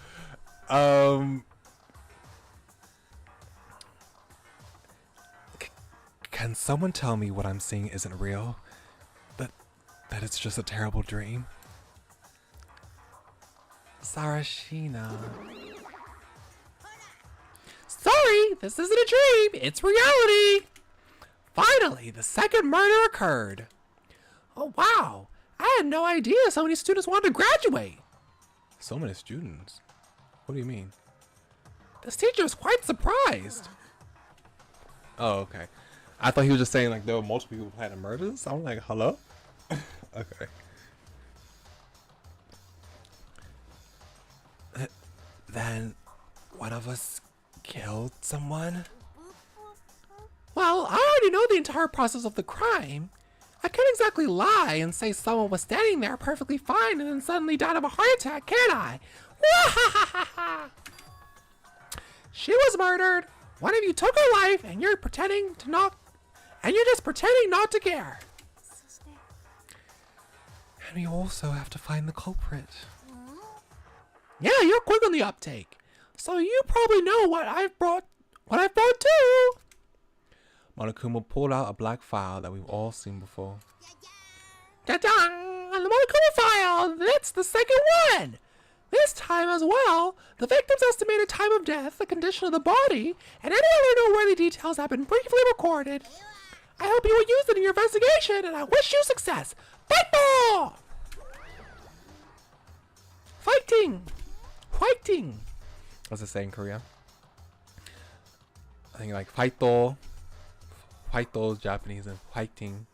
S1: Can someone tell me what I'm seeing isn't real? That it's just a terrible dream? Sarashina. Sorry, this isn't a dream. It's reality. Finally, the second murder occurred.
S2: Oh, wow. I had no idea so many students wanted to graduate.
S1: So many students? What do you mean?
S2: This teacher was quite surprised.
S1: Oh, okay. I thought he was just saying like there were multiple people planning murders. I'm like, hello? Okay. Then one of us killed someone?
S2: Well, I already know the entire process of the crime. I can't exactly lie and say someone was standing there perfectly fine and then suddenly died of a heart attack, can I? She was murdered. One of you took her life and you're pretending to not... And you're just pretending not to care.
S1: And we also have to find the culprit.
S2: Yeah, you're quick on the uptake. So you probably know what I've brought too.
S1: Monokuma pulled out a black file that we've all seen before.
S2: Ta-dang! The Monokuma file! That's the second one! This time as well, the victim's estimated time of death, the condition of the body, and any other noteworthy details have been briefly recorded. I hope you will use it in your investigation, and I wish you success. Fight more! Fighting! Fighting!
S1: What's it say in Korean? I think like fighto. Fighto is Japanese and fighting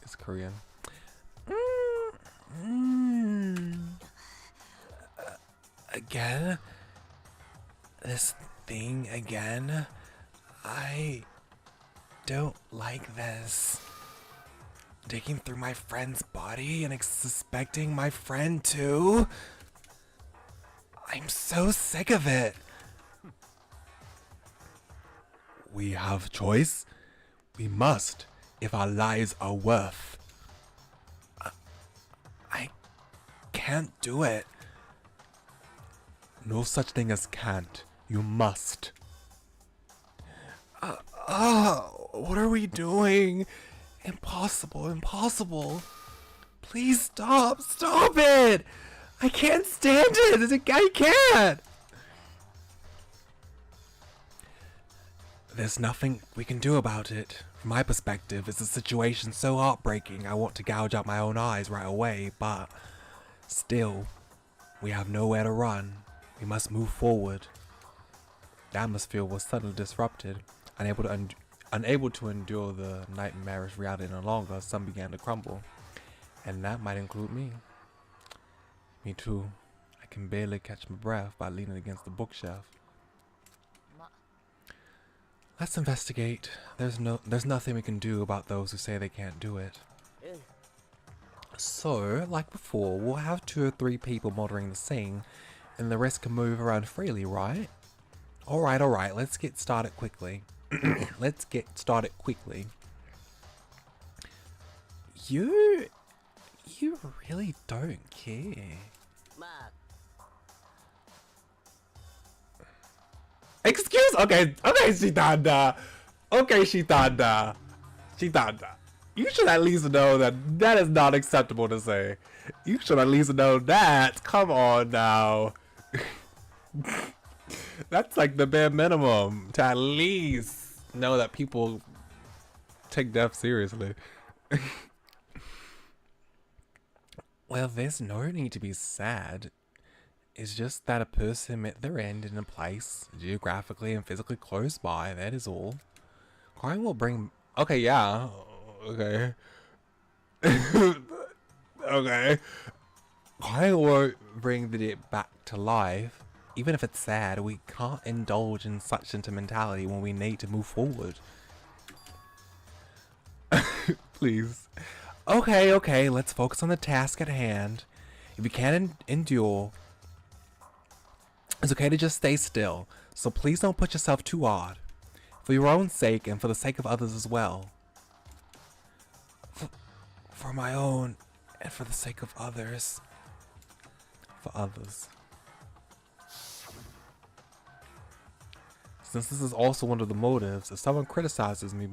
S1: is Korean. Again? This thing again? I don't like this. Digging through my friend's body and suspecting my friend too? I'm so sick of it. We have choice. We must, if our lives are worth. I can't do it. No such thing as can't. You must. What are we doing? Impossible, impossible. Please stop, stop it! I can't stand it! I can't! There's nothing we can do about it. From my perspective, it's a situation so heartbreaking I want to gouge out my own eyes right away, but still, we have nowhere to run. We must move forward. The atmosphere was suddenly disrupted. Unable to endure the nightmarish reality no longer, some began to crumble. And that might include me. Me too. I can barely catch my breath by leaning against the bookshelf. Let's investigate. There's nothing we can do about those who say they can't do it. So, like before, we'll have 2 or 3 people monitoring the scene, and the rest can move around freely, right? Alright, let's get started quickly. Let's get started quickly. You really don't care. Excuse? Okay, Shitanda. Okay, Shitanda. You should at least know that that is not acceptable to say. You should at least know that. Come on now. That's like the bare minimum to at least know that people take death seriously. Well, there's no need to be sad. It's just that a person met their end in a place geographically and physically close by, that is all. Crime will bring... Okay, yeah. Okay. Okay. Crime will bring the dead back to life. Even if it's sad, we can't indulge in such sentimentality when we need to move forward. Please. Okay, let's focus on the task at hand. If you can't endure, it's okay to just stay still. So please don't put yourself too hard. For your own sake and for the sake of others as well. For my own and for the sake of others. For others. Since this is also one of the motives, if someone criticizes me,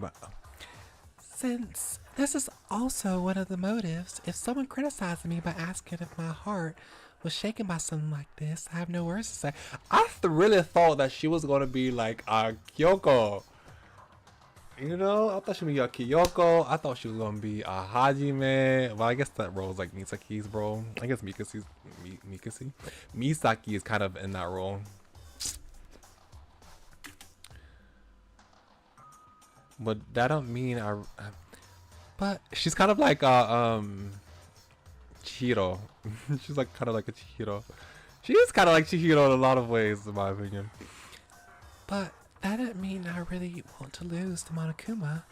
S2: Since this is also one of the motives, if someone criticizes me by asking if my heart was shaken by something like this, I have no words to say.
S1: I really thought that she was gonna be like Kyoko. You know, I thought she would be a Kyoko. I thought she was gonna be a Hajime. Well, I guess that role is like Misaki's role. I guess Misaki is kind of in that role. But that don't mean but she's kind of like Chihiro. She's like kind of like a Chihiro. She is kind of like Chihiro in a lot of ways, in my opinion.
S2: But that doesn't mean I really want to lose to Monokuma.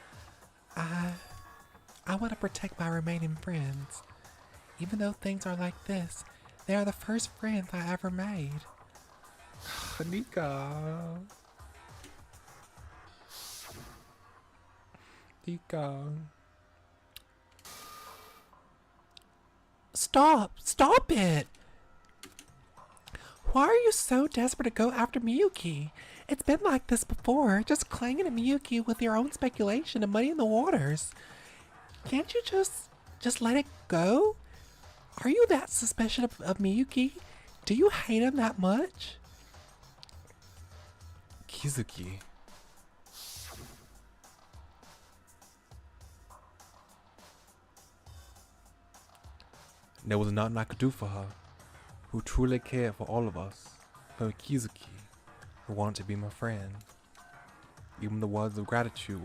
S2: I want to protect my remaining friends. Even though things are like this, they are the first friends I ever made.
S1: Nika.
S2: Stop it! Why are you so desperate to go after Miyuki? It's been like this before, just clinging to Miyuki with your own speculation and muddying the waters. Can't you just let it go? Are you that suspicious of Miyuki? Do you hate him that much?
S1: Kizuki. There was nothing I could do for her, who truly cared for all of us, for Kizuki, who wanted to be my friend. Even the words of gratitude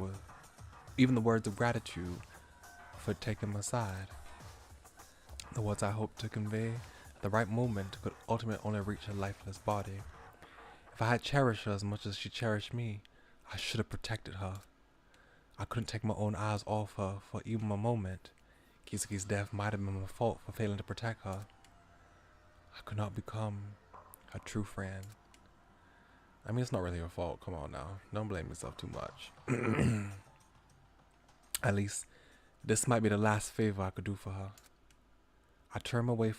S1: for taking my side. The words I hoped to convey at the right moment could ultimately only reach a lifeless body. If I had cherished her as much as she cherished me, I should have protected her. I couldn't take my own eyes off her for even a moment. Kizuki's death might have been my fault for failing to protect her. I could not become a true friend. I mean, it's not really her fault. Come on now. Don't blame yourself too much. At least, this might be the last favor I could do for her. I turned away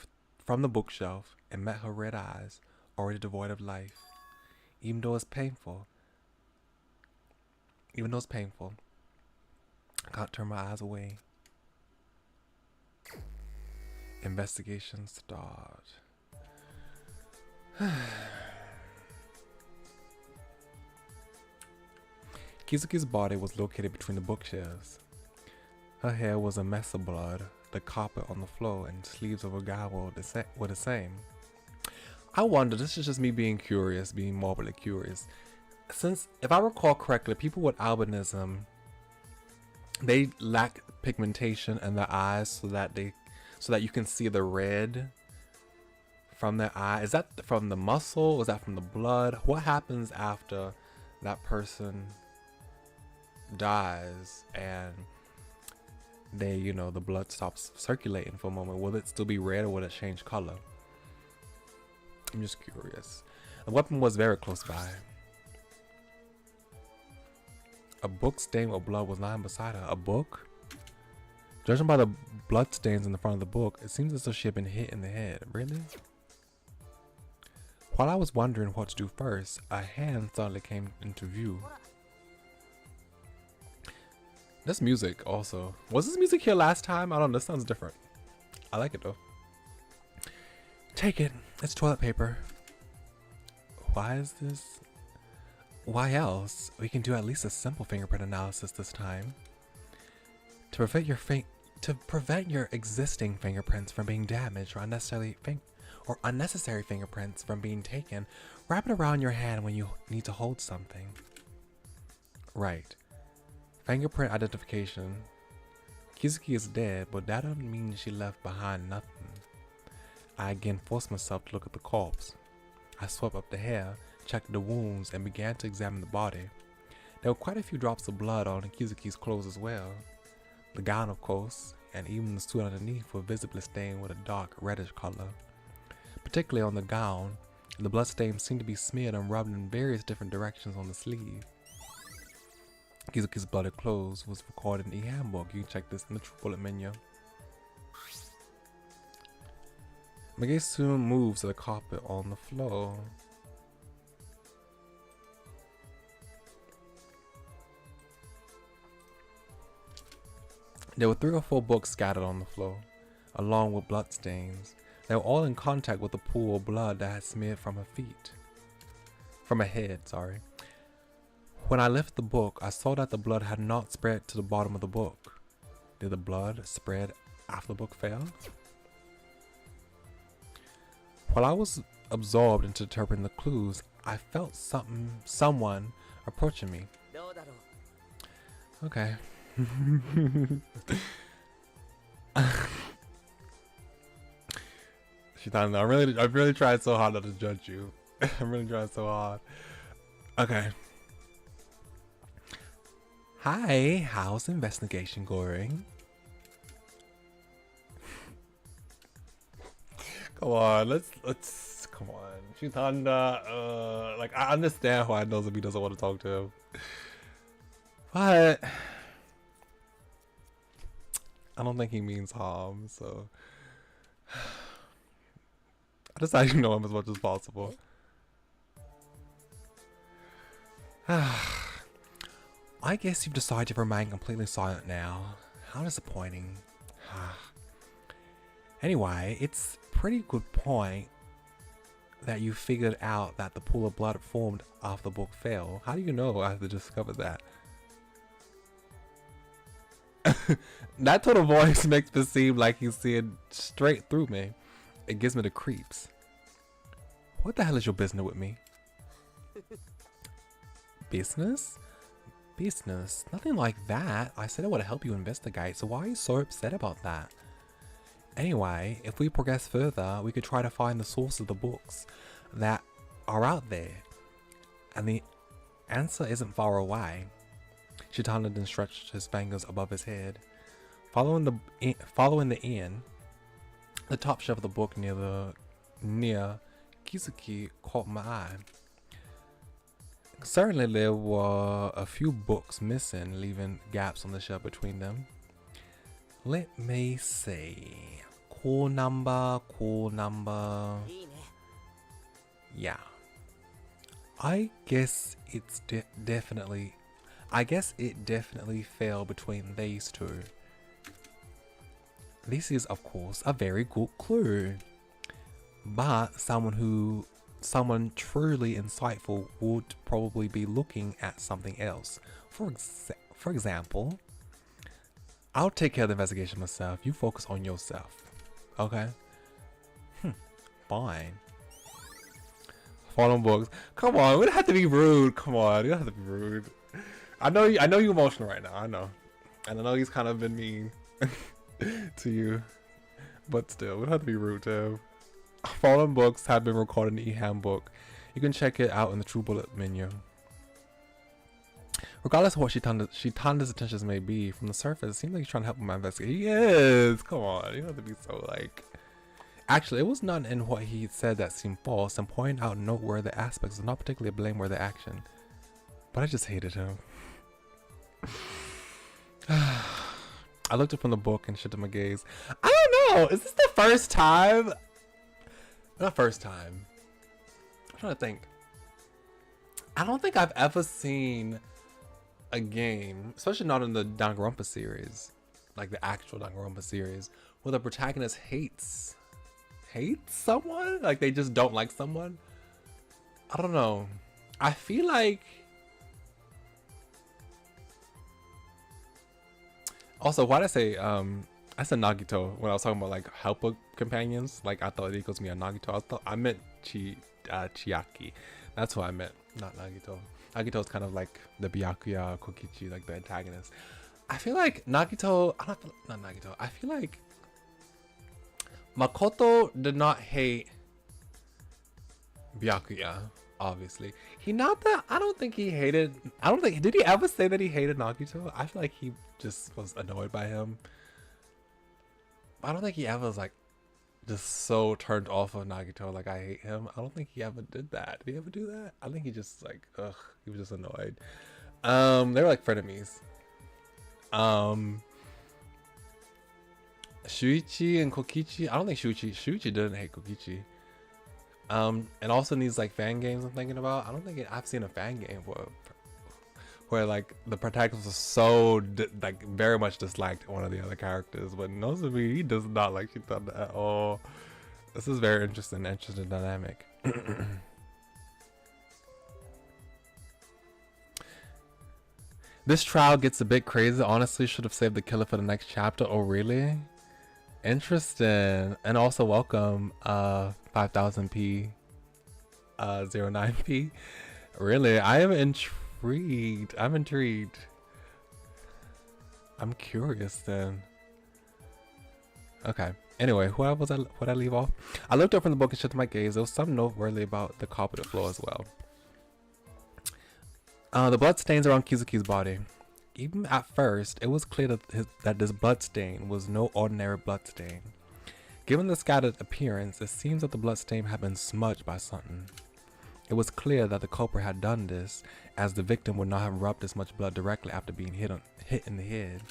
S1: from the bookshelf and met her red eyes, already devoid of life. Even though it's painful, I can't turn my eyes away. Investigation start. Kizuki's body was located between the bookshelves. Her hair was a mess of blood. The carpet on the floor and sleeves of her gown were the same. I wonder, this is just me being curious, being morbidly curious. Since, if I recall correctly, people with albinism, they lack pigmentation in their eyes so that you can see the red from their eye. Is that from the muscle? Is that from the blood? What happens after that person dies and they, the blood stops circulating for a moment? Will it still be red or will it change color? I'm just curious. The weapon was very close by. A book stained with blood was lying beside her. A book? Judging by the blood stains in the front of the book, it seems as though she had been hit in the head. Really? While I was wondering what to do first, a hand suddenly came into view. This music also. Was this music here last time? I don't know. This sounds different. I like it though. Take it. It's toilet paper. Why is this? Why else? We can do at least a simple fingerprint analysis this time. To prevent your existing fingerprints from being damaged or unnecessary fingerprints from being taken, wrap it around your hand when you need to hold something. Right. Fingerprint identification. Kizuki is dead, but that doesn't mean she left behind nothing. I again forced myself to look at the corpse. I swept up the hair, checked the wounds, and began to examine the body. There were quite a few drops of blood on Kizuki's clothes as well. The gown, of course, and even the suit underneath were visibly stained with a dark reddish color. Particularly on the gown, the blood stains seemed to be smeared and rubbed in various different directions on the sleeve. Kizuki's bloody clothes was recorded in the handbook. You can check this in the True Bullet menu. My gaze soon moves to the carpet on the floor. There were 3 or 4 books scattered on the floor, along with bloodstains. They were all in contact with the pool of blood that had smeared from her head, sorry. When I lifted the book, I saw that the blood had not spread to the bottom of the book. Did the blood spread after the book fell? While I was absorbed into interpreting the clues, I felt someone approaching me. Okay. I really tried so hard not to judge you. I'm really trying so hard. Okay. Hi, how's the investigation going? Come on, let's come on. Shitanda, like I understand why Nozomi doesn't want to talk to him. But I don't think he means harm, so I just like to know him as much as possible. I guess you've decided to remain completely silent now. How disappointing. Anyway, it's a pretty good point that you figured out that the pool of blood formed after the book fell. How do you know after discovered that? That tone of voice makes me seem like he's seeing straight through me. It gives me the creeps. What the hell is your business with me? Business? Business? Nothing like that. I said I would help you investigate, so why are you so upset about that? Anyway, if we progress further, we could try to find the source of the books that are out there. And the answer isn't far away. Shitanda then stretched his fingers above his head. Following the end, the top shelf of the book near Kizuki caught my eye. Certainly there were a few books missing, leaving gaps on the shelf between them. Let me see. Cool number. Yeah. I guess it definitely fell between these two. This is, of course, a very good clue. But someone truly insightful would probably be looking at something else. For example, I'll take care of the investigation myself. You focus on yourself. Okay? Fine. Fallen books. Come on, we don't have to be rude. Come on, you don't have to be rude. I know you're emotional right now. I know. And I know he's kind of been mean to you. But still, we don't have to be rude to him. Fallen books have been recorded in the e-handbook. You can check it out in the True Bullet menu. Regardless of what Shitanda's intentions may be, from the surface, it seems like he's trying to help my investigation. He is! Come on, you don't have to be so like... Actually, it was none in what he said that seemed false, and pointing out noteworthy aspects is not particularly a blameworthy action. But I just hated him. I looked up from the book and shifted my gaze. I don't know! Is this the first time? Not first time. I'm trying to think. I don't think I've ever seen a game, especially not in the Danganronpa series, like the actual Danganronpa series, where the protagonist hates someone, like they just don't like someone. I don't know. I feel like also, why did I say I said Nagito when I was talking about like helper companions. Like I thought it equals me a Nagito. I meant Chiaki. That's what I meant, not Nagito. Nagito's kind of like the Byakuya Kokichi, like the antagonist. I feel like Nagito, not Nagito. I feel like Makoto did not hate Byakuya, obviously. Hinata, I don't think did he ever say that he hated Nagito? I feel like he just was annoyed by him. I don't think he ever was like just so turned off of Nagito, like I hate him. I don't think he ever did that. Did he ever do that? I think he just like, he was just annoyed. They were like frenemies. Shuichi and Kokichi, I don't think Shuichi didn't hate Kokichi. And also in these like fan games I'm thinking about, I don't think I've seen a fan game where like the protagonist was so like very much disliked one of the other characters, but Nozomi, he does not like Shitanda at all. This is very interesting dynamic. This trial gets a bit crazy. Honestly, should have saved the killer for the next chapter. Oh, really? Interesting. And also welcome 5000p 09p. Really? I am intrigued. I'm intrigued. I'm curious then. Okay. Anyway, where I leave off? I looked up from the book and shifted my gaze. There was something noteworthy about the carpeted floor as well. The blood stains are on Kizuki's body. Even at first, it was clear that this blood stain was no ordinary blood stain. Given the scattered appearance, it seems that the blood stain had been smudged by something. It was clear that the culprit had done this, as the victim would not have rubbed this much blood directly after being hit in the head.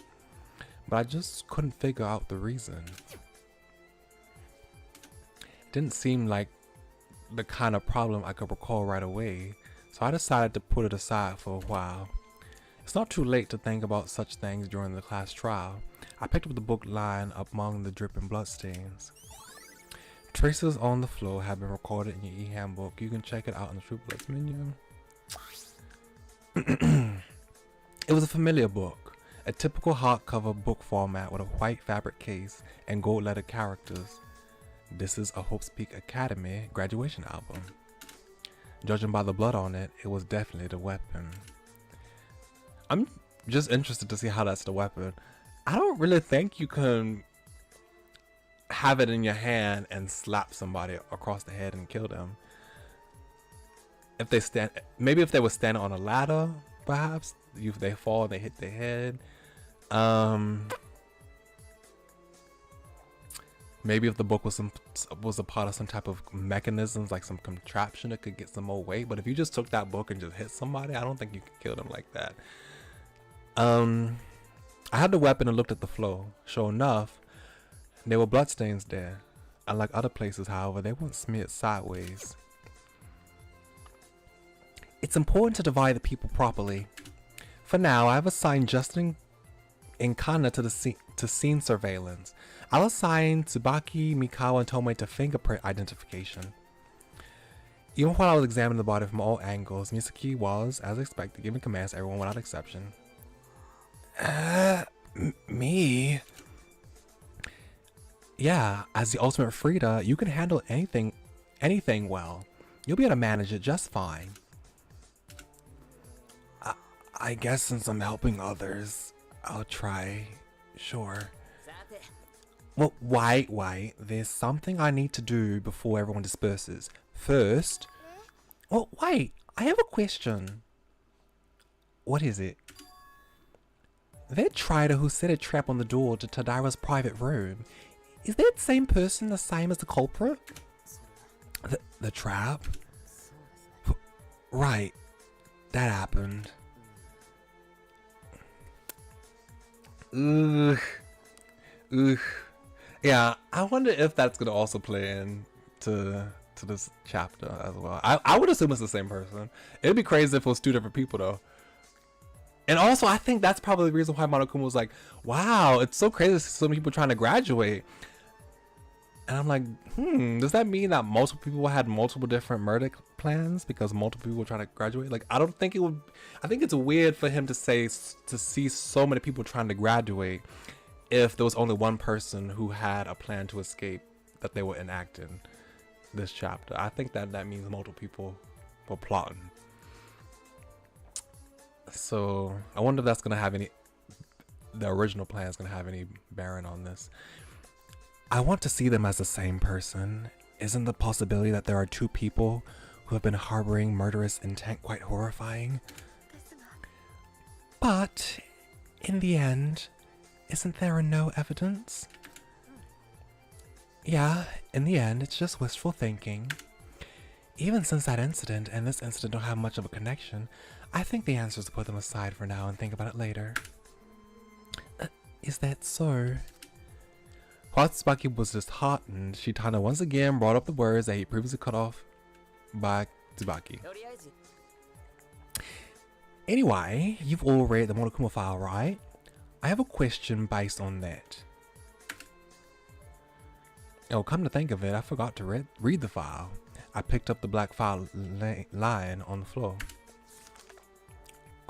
S1: But I just couldn't figure out the reason. It didn't seem like the kind of problem I could recall right away, so I decided to put it aside for a while. It's not too late to think about such things during the class trial. I picked up the book lying among the dripping bloodstains. Traces on the floor have been recorded in your e-handbook. You can check it out in the True Bloods menu. It was a familiar book, a typical hardcover book format with a white fabric case and gold-lettered characters. This is a Hope's Peak Academy graduation album. Judging by the blood on it, it was definitely the weapon. I'm just interested to see how that's the weapon. I don't really think you can have it in your hand and slap somebody across the head and kill them. If they stand, maybe if they were standing on a ladder, perhaps if they fall and they hit their head. Maybe if the book was a part of some type of mechanisms, like some contraption that could get some more weight. But if you just took that book and just hit somebody, I don't think you could kill them like that. I had the weapon and looked at the floor. Sure enough, there were bloodstains there. Unlike other places, however, they weren't smeared sideways. It's important to divide the people properly. For now, I have assigned Justin and Kana to scene surveillance. I'll assign Tsubaki, Mikawa, and Tomei to fingerprint identification. Even while I was examining the body from all angles, Misaki was, as expected, giving commands to everyone without exception. Me? Yeah, as the ultimate Frida, you can handle anything well. You'll be able to manage it just fine. I guess since I'm helping others, I'll try. Sure. Well, wait. There's something I need to do before everyone disperses. First... Oh, wait. I have a question. What is it? That trader who set a trap on the door to Tadara's private room, is that same person the same as the culprit? The trap? Right. That happened. Ugh. Yeah, I wonder if that's gonna also play into this chapter as well. I would assume it's the same person. It'd be crazy if it was two different people though. And also, I think that's probably the reason why Monokuma was like, wow, it's so crazy to see so many people trying to graduate. And I'm like, does that mean that multiple people had multiple different murder plans because multiple people were trying to graduate? Like, I don't think it would. I think it's weird for him to see so many people trying to graduate if there was only one person who had a plan to escape that they were enacting this chapter. I think that means multiple people were plotting. So I wonder if that's gonna have the original plan is gonna have any bearing on this. I want to see them as the same person. Isn't the possibility that there are two people who have been harboring murderous intent quite horrifying? But in the end, isn't there no evidence? Yeah, in the end, it's just wishful thinking. Even since that incident and this incident don't have much of a connection, I think the answer is to put them aside for now and think about it later. Is that so? While Tsubaki was disheartened, Shitana once again brought up the words that he previously cut off by Tsubaki. Anyway, you've all read the Monokuma file, right? I have a question based on that. Oh, come to think of it, I forgot to read the file. I picked up the black file lying on the floor.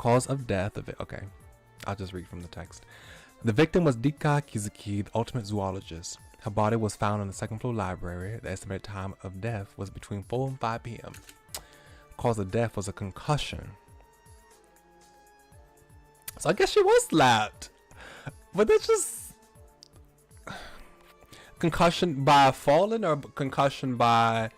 S1: Cause of death of it. Okay, I'll just read from the text. The victim was Dika Kizuki, the ultimate zoologist. Her body was found in the second floor library. The estimated time of death was between 4 and 5 p.m. Cause of death was a concussion. So I guess she was slapped. But that's just concussion by falling or concussion by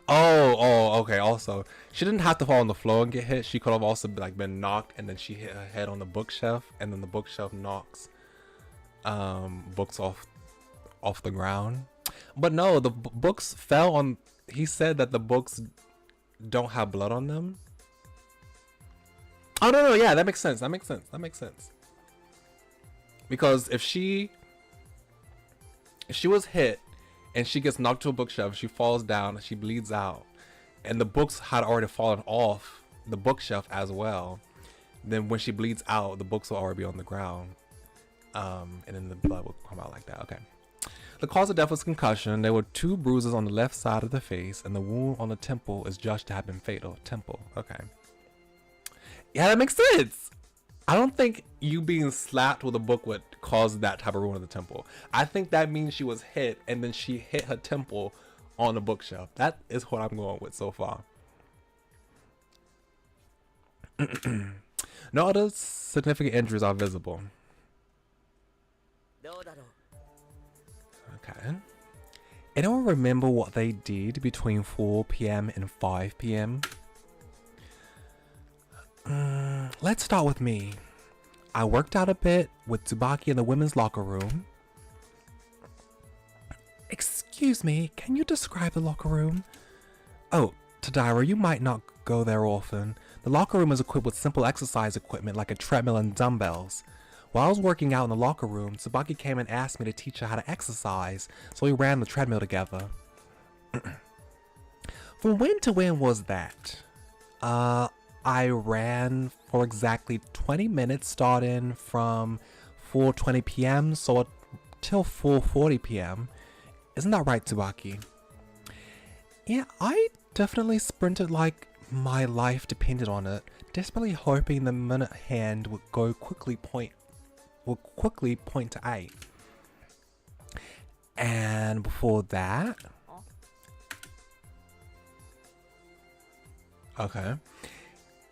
S1: okay. Also, she didn't have to fall on the floor and get hit. She could have also been knocked, and then she hit her head on the bookshelf, and then the bookshelf knocks books off the ground. But no, the books fell on. He said that the books don't have blood on them. Oh no, yeah, that makes sense. That makes sense. Because if she was hit and she gets knocked to a bookshelf, she falls down, she bleeds out, and the books had already fallen off the bookshelf as well, then when she bleeds out, the books will already be on the ground, and then the blood will come out like that. Okay. The cause of death was concussion. There were 2 bruises on the left side of the face, and the wound on the temple is judged to have been fatal. Temple. Okay. Yeah, that makes sense. I don't think you being slapped with a book would cause that type of wound on the temple. I think that means she was hit, and then she hit her temple on the bookshelf. That is what I'm going with so far. No other significant injuries are visible. Okay. Anyone remember what they did between 4 p.m. and 5 p.m.? Let's start with me. I worked out a bit with Tsubaki in the women's locker room. Excuse me, can you describe the locker room? Oh, Tadara, you might not go there often. The locker room is equipped with simple exercise equipment like a treadmill and dumbbells. While I was working out in the locker room, Tsubaki came and asked me to teach her how to exercise, so we ran the treadmill together. From when to when was that? I ran for exactly 20 minutes starting from 4:20 p.m. so till 4:40 p.m. Isn't that right, Tsubaki? Yeah, I definitely sprinted like my life depended on it, desperately hoping the minute hand would quickly point to 8. And before that, okay,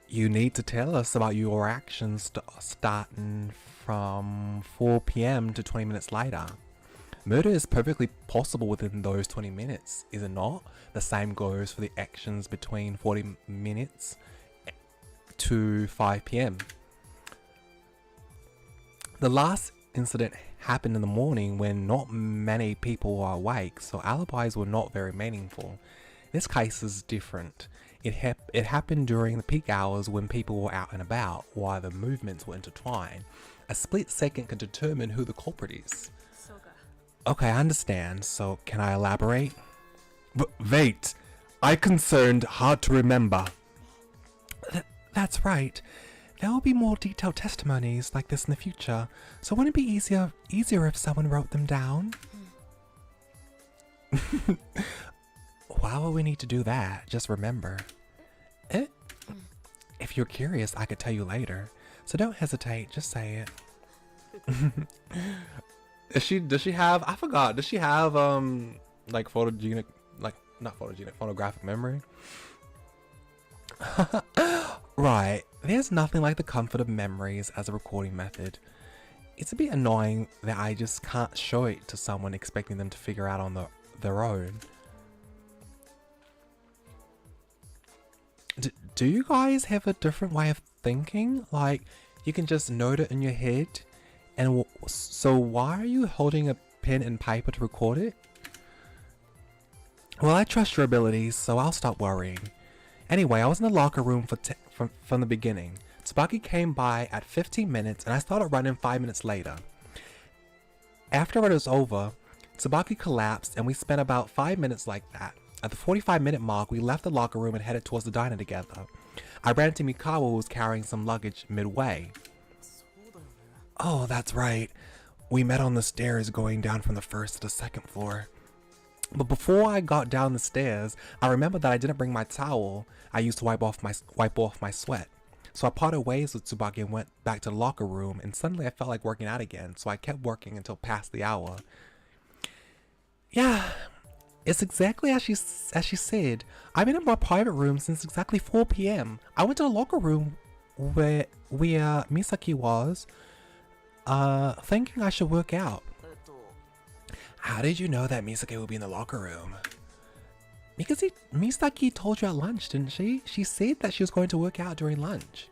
S1: you need to tell us about your actions starting from 4 p.m. to 20 minutes later. Murder is perfectly possible within those 20 minutes, is it not? The same goes for the actions between 40 minutes to 5 p.m. The last incident happened in the morning when not many people were awake, so alibis were not very meaningful. This case is different. It happened during the peak hours when people were out and about, while the movements were intertwined. A split second can determine who the culprit is. Okay, I understand, so can I elaborate? But wait, I concerned hard to remember. That's right. There will be more detailed testimonies like this in the future, so wouldn't it be easier if someone wrote them down? Why would we need to do that? Just remember. If you're curious, I could tell you later. So don't hesitate, just say it. Does she have, I forgot, does she have like photogenic, like not photogenic, photographic memory? Right, there's nothing like the comfort of memories as a recording method. It's a bit annoying that I just can't show it to someone expecting them to figure out on their own. Do you guys have a different way of thinking? Like, you can just note it in your head, and so why are you holding a pen and paper to record it? Well, I trust your abilities, so I'll stop worrying. Anyway, I was in the locker room from the beginning. Tsubaki came by at 15 minutes, and I started running 5 minutes later. After it was over, Tsubaki collapsed, and we spent about 5 minutes like that. At the 45-minute mark, we left the locker room and headed towards the diner together. I ran into Mikawa, who was carrying some luggage midway. Oh, that's right. We met on the stairs going down from the first to the second floor. But before I got down the stairs, I remembered that I didn't bring my towel I used to wipe off my sweat. So I parted ways with Tsubaki and went back to the locker room, and suddenly I felt like working out again, so I kept working until past the hour. Yeah, it's exactly as she said. I've been in my private room since exactly 4 p.m. I went to the locker room where Misaki was, thinking I should work out. How did you know that Misaki would be in the locker room? Because Misaki told you at lunch, didn't she? She said that she was going to work out during lunch.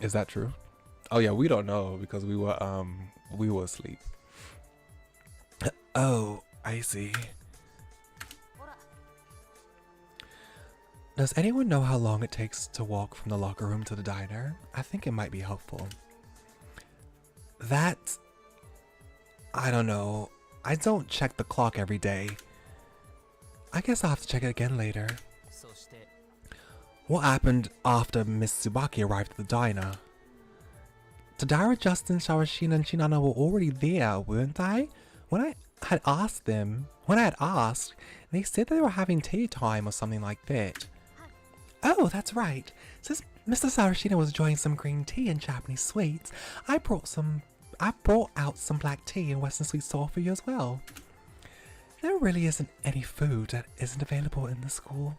S1: Is that true? Oh yeah, we don't know because we were asleep. Oh, I see. Does anyone know how long it takes to walk from the locker room to the diner? I think it might be helpful. That... I don't know. I don't check the clock every day. I guess I'll have to check it again later. What happened after Miss Tsubaki arrived at the diner? Tadara, Justin, Sawashina, and Shinano were already there, weren't they? When I had asked, they said they were having tea time or something like that. Oh, that's right. Since Mr. Sawashina was enjoying some green tea and Japanese sweets, I brought out some black tea and Western sweet sauce for you as well. There really isn't any food that isn't available in the school.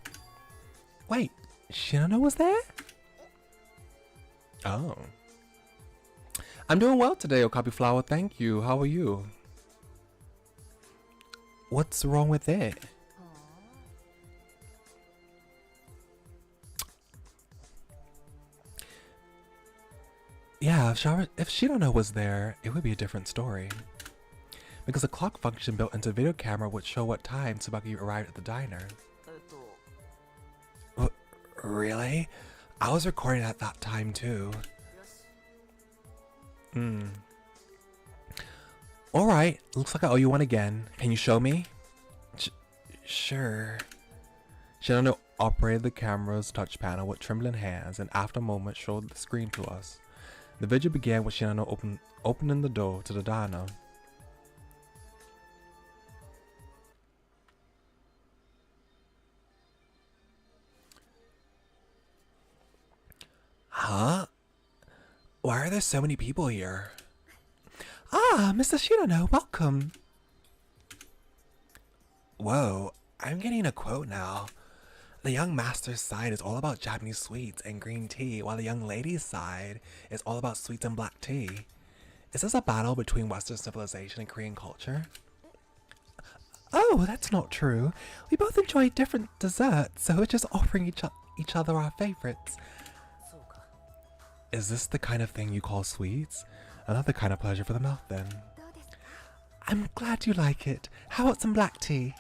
S1: Wait, Shinano was there? Oh. I'm doing well today, Okabe Flower, thank you. How are you? What's wrong with it? Yeah, if Shinano was there, it would be a different story. Because the clock function built into the video camera would show what time Tsubaki arrived at the diner. Really? I was recording at that time too. Alright, looks like I owe you one again. Can you show me? Sure. Shinano operated the camera's touch panel with trembling hands and after a moment showed the screen to us. The video began with Shinano opening the door to the diner. Huh? Why are there so many people here? Ah, Mr. Shinano, welcome. Whoa, I'm getting a quote now. The young master's side is all about Japanese sweets and green tea, while the young lady's side is all about sweets and black tea. Is this a battle between Western civilization and Korean culture? Oh, that's not true. We both enjoy different desserts, so we're just offering each other our favorites. Is this the kind of thing you call sweets? Another kind of pleasure for the mouth, then. I'm glad you like it. How about some black tea?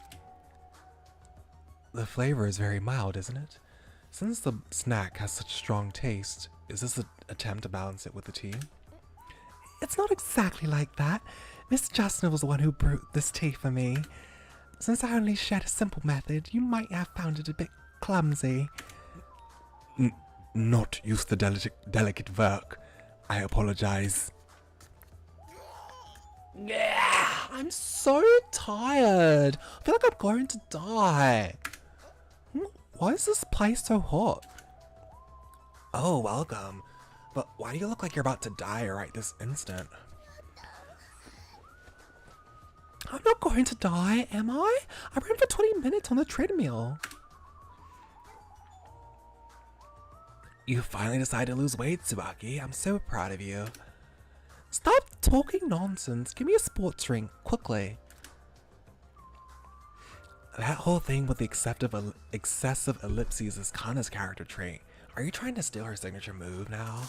S1: The flavor is very mild, isn't it? Since the snack has such strong taste, is this an attempt to balance it with the tea? It's not exactly like that. Miss Justin was the one who brewed this tea for me. Since I only shared a simple method, you might have found it a bit clumsy. Not used to delicate work. I apologize. Yeah, I'm so tired. I feel like I'm going to die. Why is this place so hot? Oh, welcome. But why do you look like you're about to die right this instant? I'm not going to die, am I? I ran for 20 minutes on the treadmill. You finally decided to lose weight, Tsubaki. I'm so proud of you. Stop talking nonsense. Give me a sports drink, quickly. That whole thing with the excessive ellipses is Kana's character trait. Are you trying to steal her signature move now?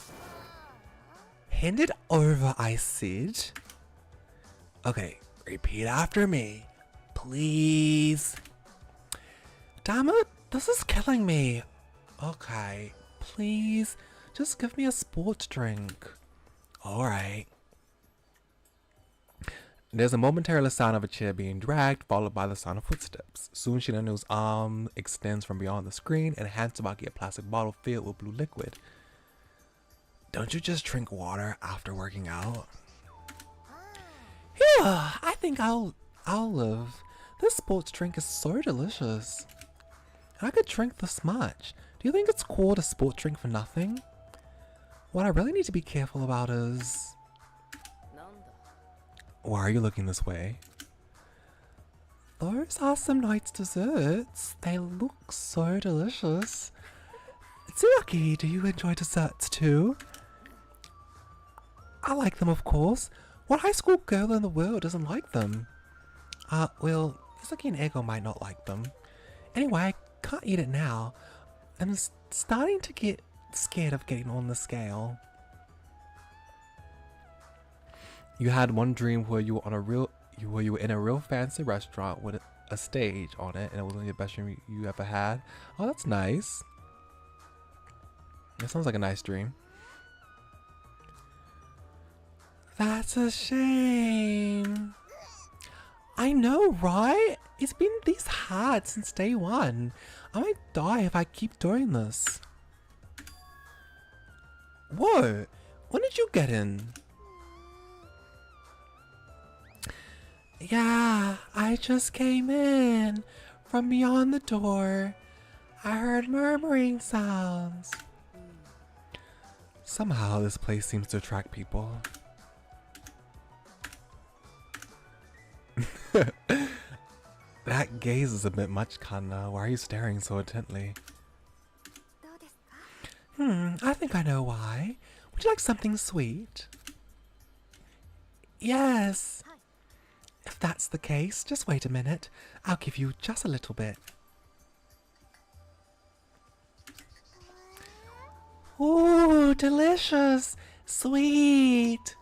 S1: Hand it over, I said. Okay, repeat after me. Please. Damn it, this is killing me. Okay, please, just give me a sports drink. Alright. There's a momentary sound of a chair being dragged, followed by the sound of footsteps. Soon Shinano's arm extends from beyond the screen and hands Tsubaki a plastic bottle filled with blue liquid. Don't you just drink water after working out? Yeah, I think I'll live. This sports drink is so delicious. I could drink this much.
S2: Do you think it's called a sport drink for nothing? What I really need to be careful about is... Why are you looking this way? Those are some nice desserts. They look so delicious. Tsuaki, do you enjoy desserts too? I like them, of course. What high school girl in the world doesn't like them? Well, Tsuaki and Ego might not like them. Anyway, I can't eat it now. I'm starting to get scared of getting on the scale. You had one dream where you were on a real, where you were in a real fancy restaurant with a stage on it, and it was one of the best dream you ever had. Oh, that's nice. That sounds like a nice dream. That's a shame. I know, right? It's been this hard since day one. I might die if I keep doing this. What? When did you get in? Yeah, I just came in from beyond the door. I heard murmuring sounds. Somehow this place seems to attract people. That gaze is a bit much, Kanna. Why are you staring so intently? I think I know why. Would you like something sweet? Yes. If that's the case, just wait a minute. I'll give you just a little bit. Ooh, delicious. Sweet.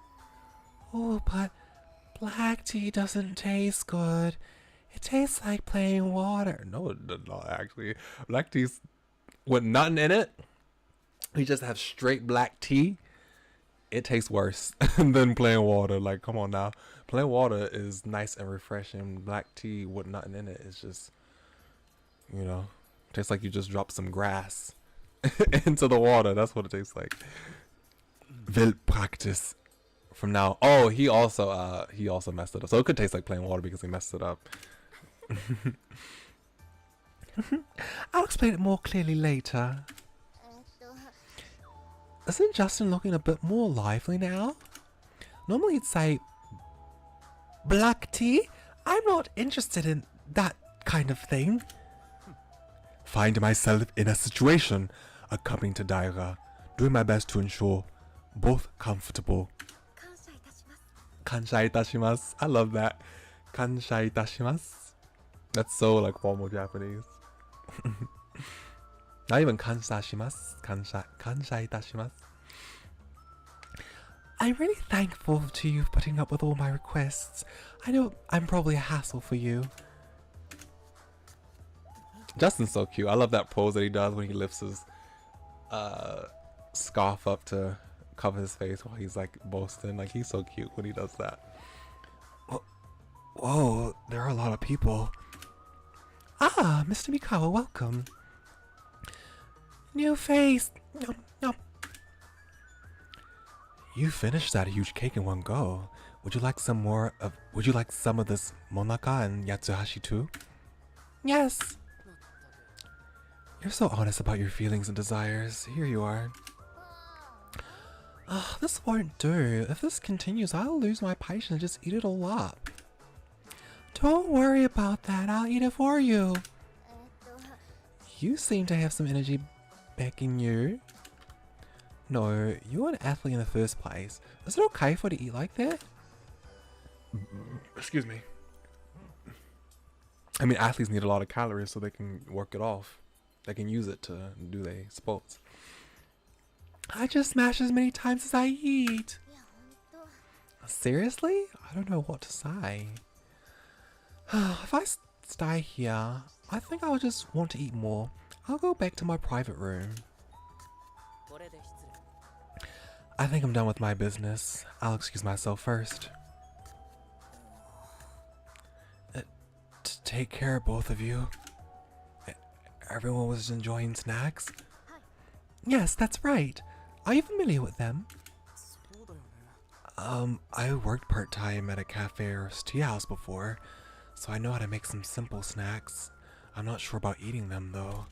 S2: Oh, but black tea doesn't taste good. It tastes like plain water. No, it does not actually. Black tea's with nothing in it. You just have straight black tea. It tastes worse than plain water. Like, come on now. Plain water is nice and refreshing. Black tea with nothing in it is just, you know, tastes like you just dropped some grass into the water. That's what it tastes like. Wild practice. From now. Oh, he also messed it up. So it could taste like plain water because he messed it up. I'll explain it more clearly later. Isn't Justin looking a bit more lively now? Normally he'd say, black tea? I'm not interested in that kind of thing. Find myself in a situation, accompanying to Daira, doing my best to ensure both comfortable. Kansha itashimasu. I love that. Kansha itashimasu. That's so like formal Japanese. Not even kansha shimasu. Kansha itashimasu. I'm really thankful to you for putting up with all my requests. I know I'm probably a hassle for you. Justin's so cute. I love that pose that he does when he lifts his scarf up to cover his face while he's like boasting. Like, he's so cute when he does that. Whoa, there are a lot of people. Ah, Mr. Mikawa, welcome. New face. Nom, nom. You finished that huge cake in one go. Would you like some more of? Would you like some of this monaka and yatsuhashi too? Yes. You're so honest about your feelings and desires. Here you are. This won't do. If this continues, I'll lose my patience and just eat it all up. Don't worry about that. I'll eat it for you. You seem to have some energy back in you. No, you're an athlete in the first place. Is it okay for you to eat like that? Excuse me. I mean, athletes need a lot of calories so they can work it off. They can use it to do their sports. I just smash as many times as I eat. Seriously? I don't know what to say. If I stay here, I think I'll just want to eat more. I'll go back to my private room. I think I'm done with my business. I'll excuse myself first. Take care, both of you. Everyone was enjoying snacks? Yes, that's right. Are you familiar with them? I worked part-time at a cafe or tea house before, so I know how to make some simple snacks. I'm not sure about eating them though.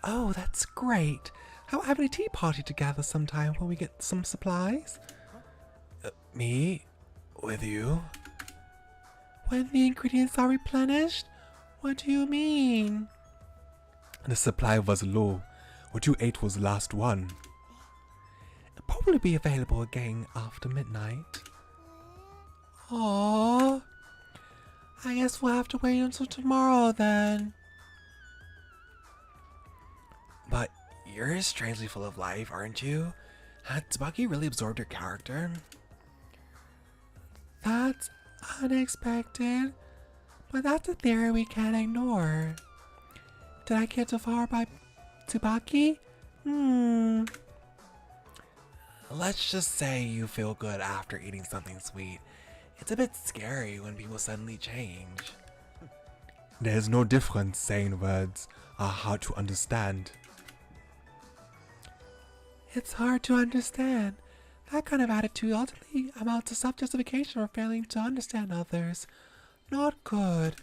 S2: Oh, that's great. How about having a tea party together sometime when we get some supplies?
S1: Me? With you?
S2: When the ingredients are replenished? What do you mean?
S1: The supply was low. What you ate was the last one.
S2: It'll probably be available again after midnight. Aww. I guess we'll have to wait until tomorrow then.
S1: But you're strangely full of life, aren't you? Had Tsubaki really absorbed your character?
S2: That's unexpected, but that's a theory we can't ignore. Did I get too far by Tsubaki?
S1: Let's just say you feel good after eating something sweet. It's a bit scary when people suddenly change. There's no difference saying words are hard to understand.
S2: It's hard to understand. That kind of attitude ultimately amounts to self-justification for failing to understand others. Not good.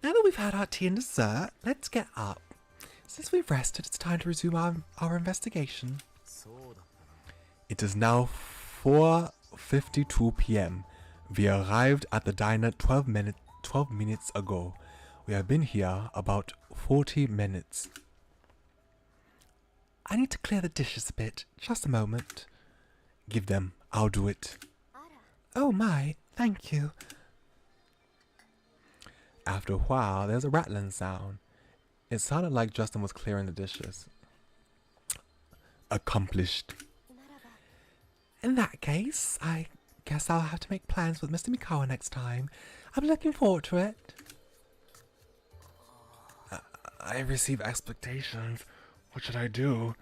S2: Now that we've had our tea and dessert, let's get up. Since we've rested, it's time to resume our investigation.
S1: It is now 4:52 p.m. We arrived at the diner 12 minutes ago. We have been here about 40 minutes.
S2: I need to clear the dishes a bit. Just a moment.
S1: Give them. I'll do it.
S2: Oh my, thank you.
S1: After a while, there's a rattling sound. It sounded like Justin was clearing the dishes. Accomplished.
S2: In that case, I guess I'll have to make plans with Mr. Mikawa next time. I'm looking forward to it.
S1: I receive expectations. What should I do?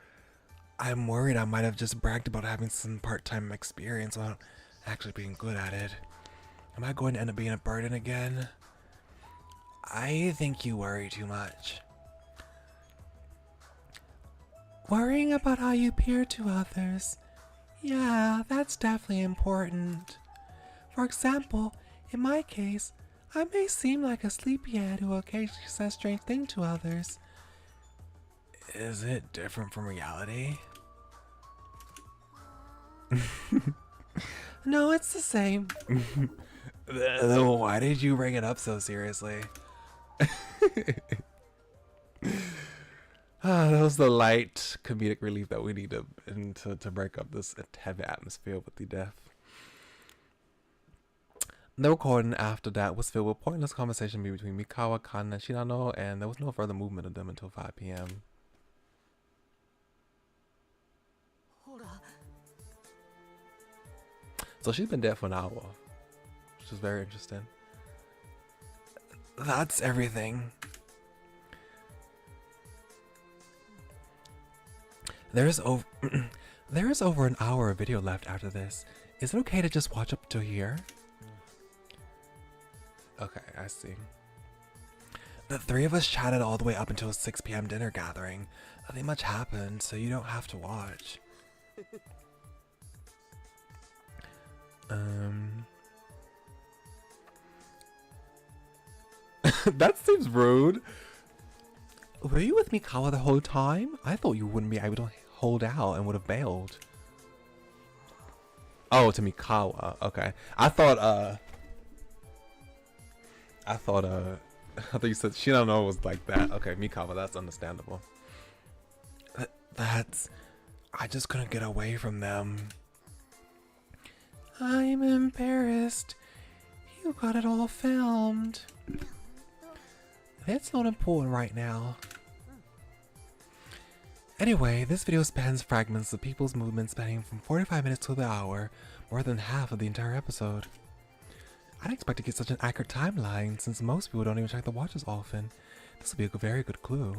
S1: I'm worried I might have just bragged about having some part-time experience without actually being good at it. Am I going to end up being a burden again? I think you worry too much.
S2: Worrying about how you appear to others. Yeah, that's definitely important. For example, in my case, I may seem like a sleepyhead who occasionally says strange things to others.
S1: Is it different from reality?
S2: No, it's the same.
S1: Why did you bring it up so seriously? That was the light comedic relief that we need to break up this heavy atmosphere with the death. The recording after that was filled with pointless conversation between Mikawa, Kan, and Shinano, and there was no further movement of them until 5 p.m. So she's been dead for an hour, which is very interesting. That's everything. There is over an hour of video left after this. Is it okay to just watch up to here? Okay, I see. The three of us chatted all the way up until 6 p.m. dinner gathering. Nothing much happened, so you don't have to watch. That seems rude.
S2: Were you with Mikawa the whole time? I thought you wouldn't be able to hold out and would have bailed.
S1: Oh, to Mikawa. Okay. I thought you said Shinano was like that. Okay, Mikawa, that's understandable. I just couldn't get away from them.
S2: I'm embarrassed. You got it all filmed. That's not important right now. Anyway, this video spans fragments of people's movements spanning from 45 minutes to the hour, more than half of the entire episode. I didn't expect to get such an accurate timeline, since most people don't even check the watches often. This will be a very good clue.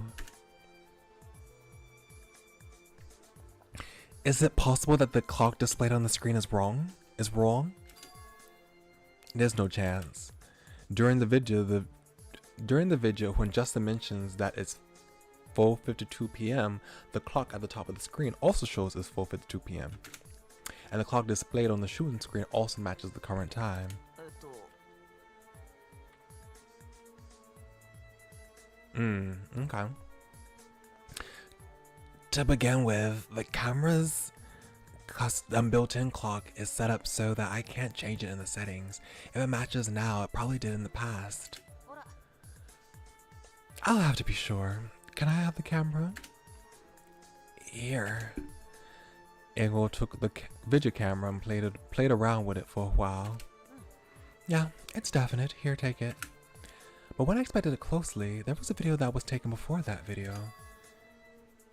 S2: Is it possible that the clock displayed on the screen is wrong? There's no chance. During the video, when Justin mentions that it's 4:52 p.m., the clock at the top of the screen also shows it's 4:52 p.m. And the clock displayed on the shooting screen also matches the current time. Okay. To begin with, the camera's custom built-in clock is set up so that I can't change it in the settings. If it matches now, it probably did in the past. I'll have to be sure. Can I have the camera? Here. Ego took the video camera and played around with it for a while. Yeah, it's definite. Here, take it. But when I inspected it closely, there was a video that was taken before that video.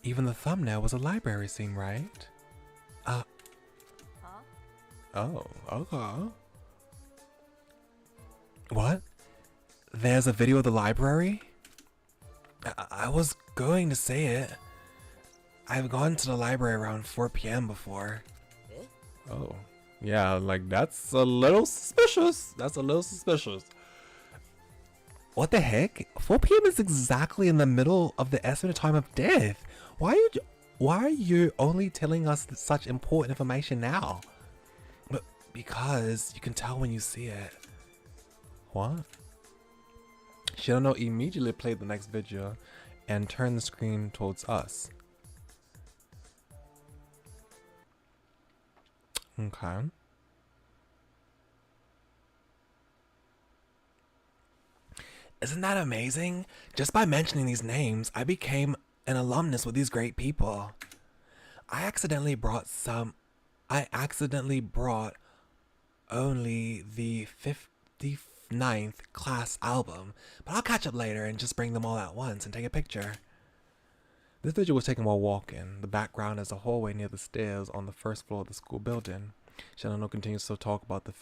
S2: Even the thumbnail was a library scene, right? Oh, okay. What? There's a video of the library? I was going to say it. I've gone to the library around 4 p.m. before.
S1: Oh. Yeah, like that's a little suspicious. That's a little suspicious.
S2: What the heck? 4 p.m. is exactly in the middle of the estimated time of death. Why are you only telling us such important information now? But because you can tell when you see it.
S1: What? Shirano immediately played the next video and turned the screen towards us. Okay.
S2: Isn't that amazing? Just by mentioning these names, I became an alumnus with these great people. I accidentally brought only the 59th class album, but I'll catch up later and just bring them all at once and take a picture.
S1: This video was taken while walking. The background is a hallway near the stairs on the first floor of the school building. Shirano continues to talk about the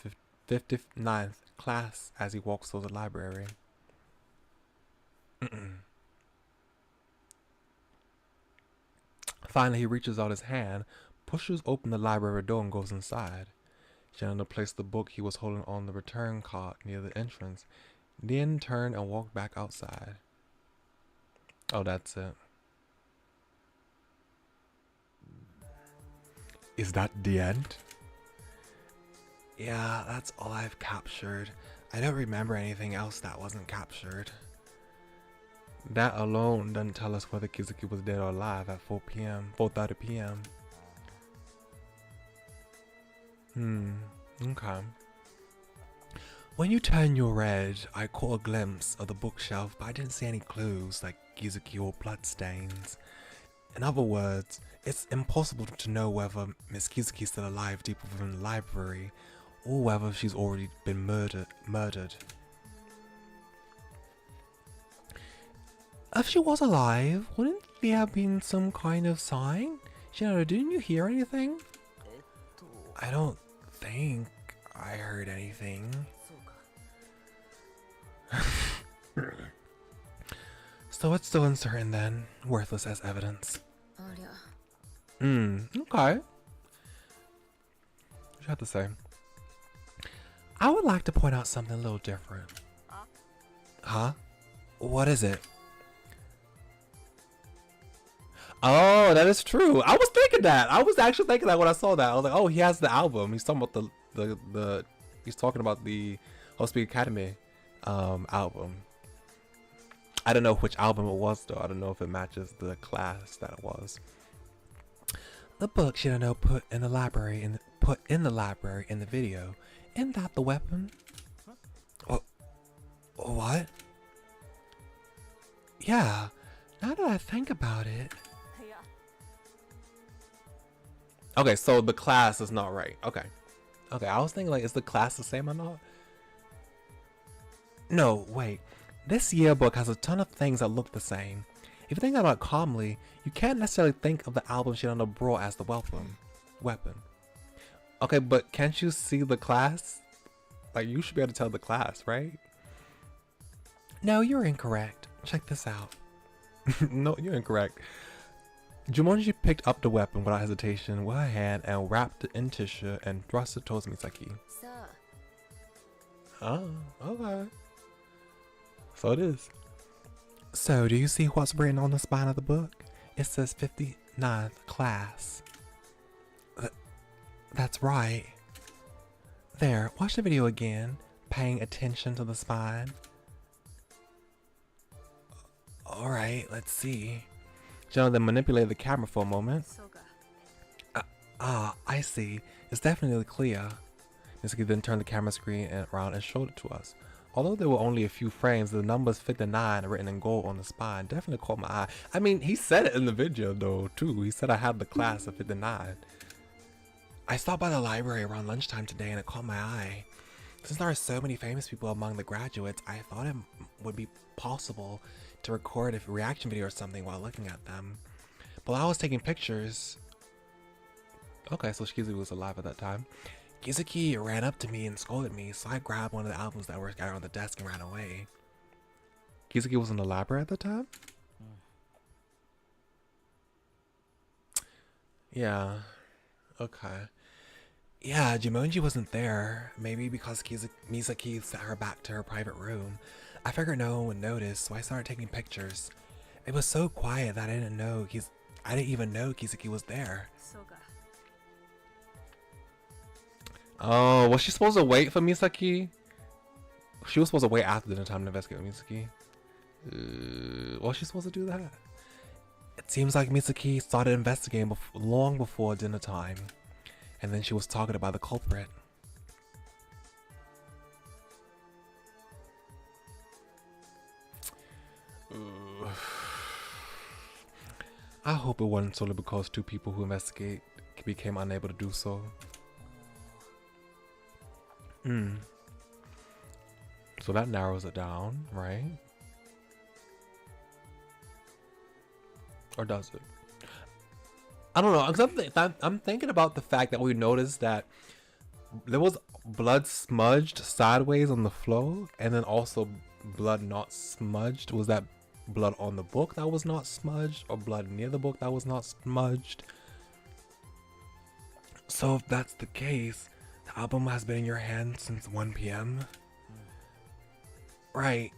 S1: 59th class as he walks through the library. Finally, he reaches out his hand, pushes open the library door and goes inside. Shirano placed the book he was holding on the return cart near the entrance, then turned and walked back outside. Oh, that's it. Is that the end?
S2: Yeah, that's all I've captured. I don't remember anything else that wasn't captured.
S1: That alone doesn't tell us whether Kizuki was dead or alive at 4 p.m., 4:30 p.m. Okay.
S2: When you turn your head, I caught a glimpse of the bookshelf, but I didn't see any clues like Kizuki or bloodstains. In other words, it's impossible to know whether Miss Kizuki is still alive deep within the library, or whether she's already been murdered. If she was alive, wouldn't there have been some kind of sign? Shinoda, didn't you hear anything? I don't think I heard anything. So it's still uncertain then, worthless as evidence.
S1: Okay. What you have to say?
S2: I would like to point out something a little different. Huh? What is it?
S1: Oh, that is true. I was thinking that. I was actually thinking that when I saw that. I was like, oh, he has the album. He's talking about he's talking about the Hospital Academy album. I don't know which album it was though. I don't know if it matches the class that it was.
S2: The book Shinoda put in the library in the video. Isn't that the weapon? What? Yeah. Now that I think about it.
S1: Okay, so the class is not right. Okay. I was thinking like, is the class the same or not?
S2: No, wait. This yearbook has a ton of things that look the same. If you think about it calmly, you can't necessarily think of the album Shinoda brought as the weapon.
S1: Okay, but can't you see the class? Like, you should be able to tell the class, right?
S2: No, you're incorrect. Check this out.
S1: No, you're incorrect. Jumonji picked up the weapon without hesitation with her hand and wrapped it in tissue and thrust it towards Misaki. Oh, okay. So it is.
S2: So, do you see what's written on the spine of the book? It says 59th class. That's right. There, watch the video again, paying attention to the spine. Alright, let's see.
S1: Jenna then manipulated the camera for a moment. I see. It's definitely clear. Mitsuki then turned the camera screen around and showed it to us. Although there were only a few frames, the numbers 59 written in gold on the spine definitely caught my eye. I mean, he said it in the video though, too. He said I had the class of 59. I stopped by the library around lunchtime today and it caught my eye. Since there are so many famous people among the graduates, I thought it would be possible to record a reaction video or something while looking at them. But while I was taking pictures... Okay, so Shizuki was alive at that time. Kizuki ran up to me and scolded me, so I grabbed one of the albums that were scattered on the desk and ran away. Kizuki was in the library at the time? Yeah. Okay. Yeah, Jumonji wasn't there. Maybe because Misaki sent her back to her private room. I figured no one would notice, so I started taking pictures. It was so quiet that I didn't even know Kizuki was there. Oh, was she supposed to wait for Misaki? She was supposed to wait after dinner time to investigate Misaki. Was she supposed to do that? It seems like Misaki started investigating long before dinner time. And then she was talking about the culprit. I hope it wasn't solely because two people who investigate became unable to do so. So that narrows it down, right? Or does it? I don't know, because I'm thinking about the fact that we noticed that there was blood smudged sideways on the floor, and then also blood not smudged. Was that blood on the book that was not smudged, or blood near the book that was not smudged? So if that's the case, the album has been in your hand since 1 p.m. Right.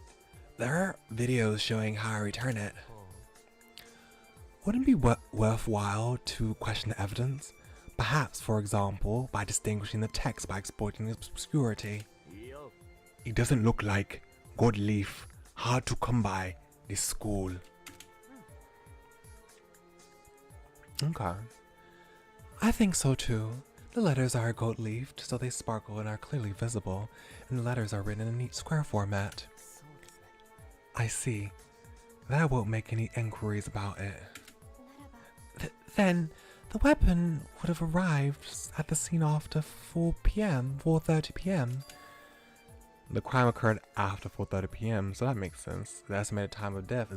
S1: There are videos showing how I return it. Wouldn't it be worthwhile to question the evidence? Perhaps, for example, by distinguishing the text by exploiting its obscurity. It doesn't look like gold leaf, hard to come by, this school. Okay. I think so too. The letters are gold leafed, so they sparkle and are clearly visible, and the letters are written in a neat square format. I see. That won't make any inquiries about it. Then, the weapon would have arrived at the scene after 4:30 p.m. The crime occurred after 4:30 p.m., so that makes sense. The estimated time of death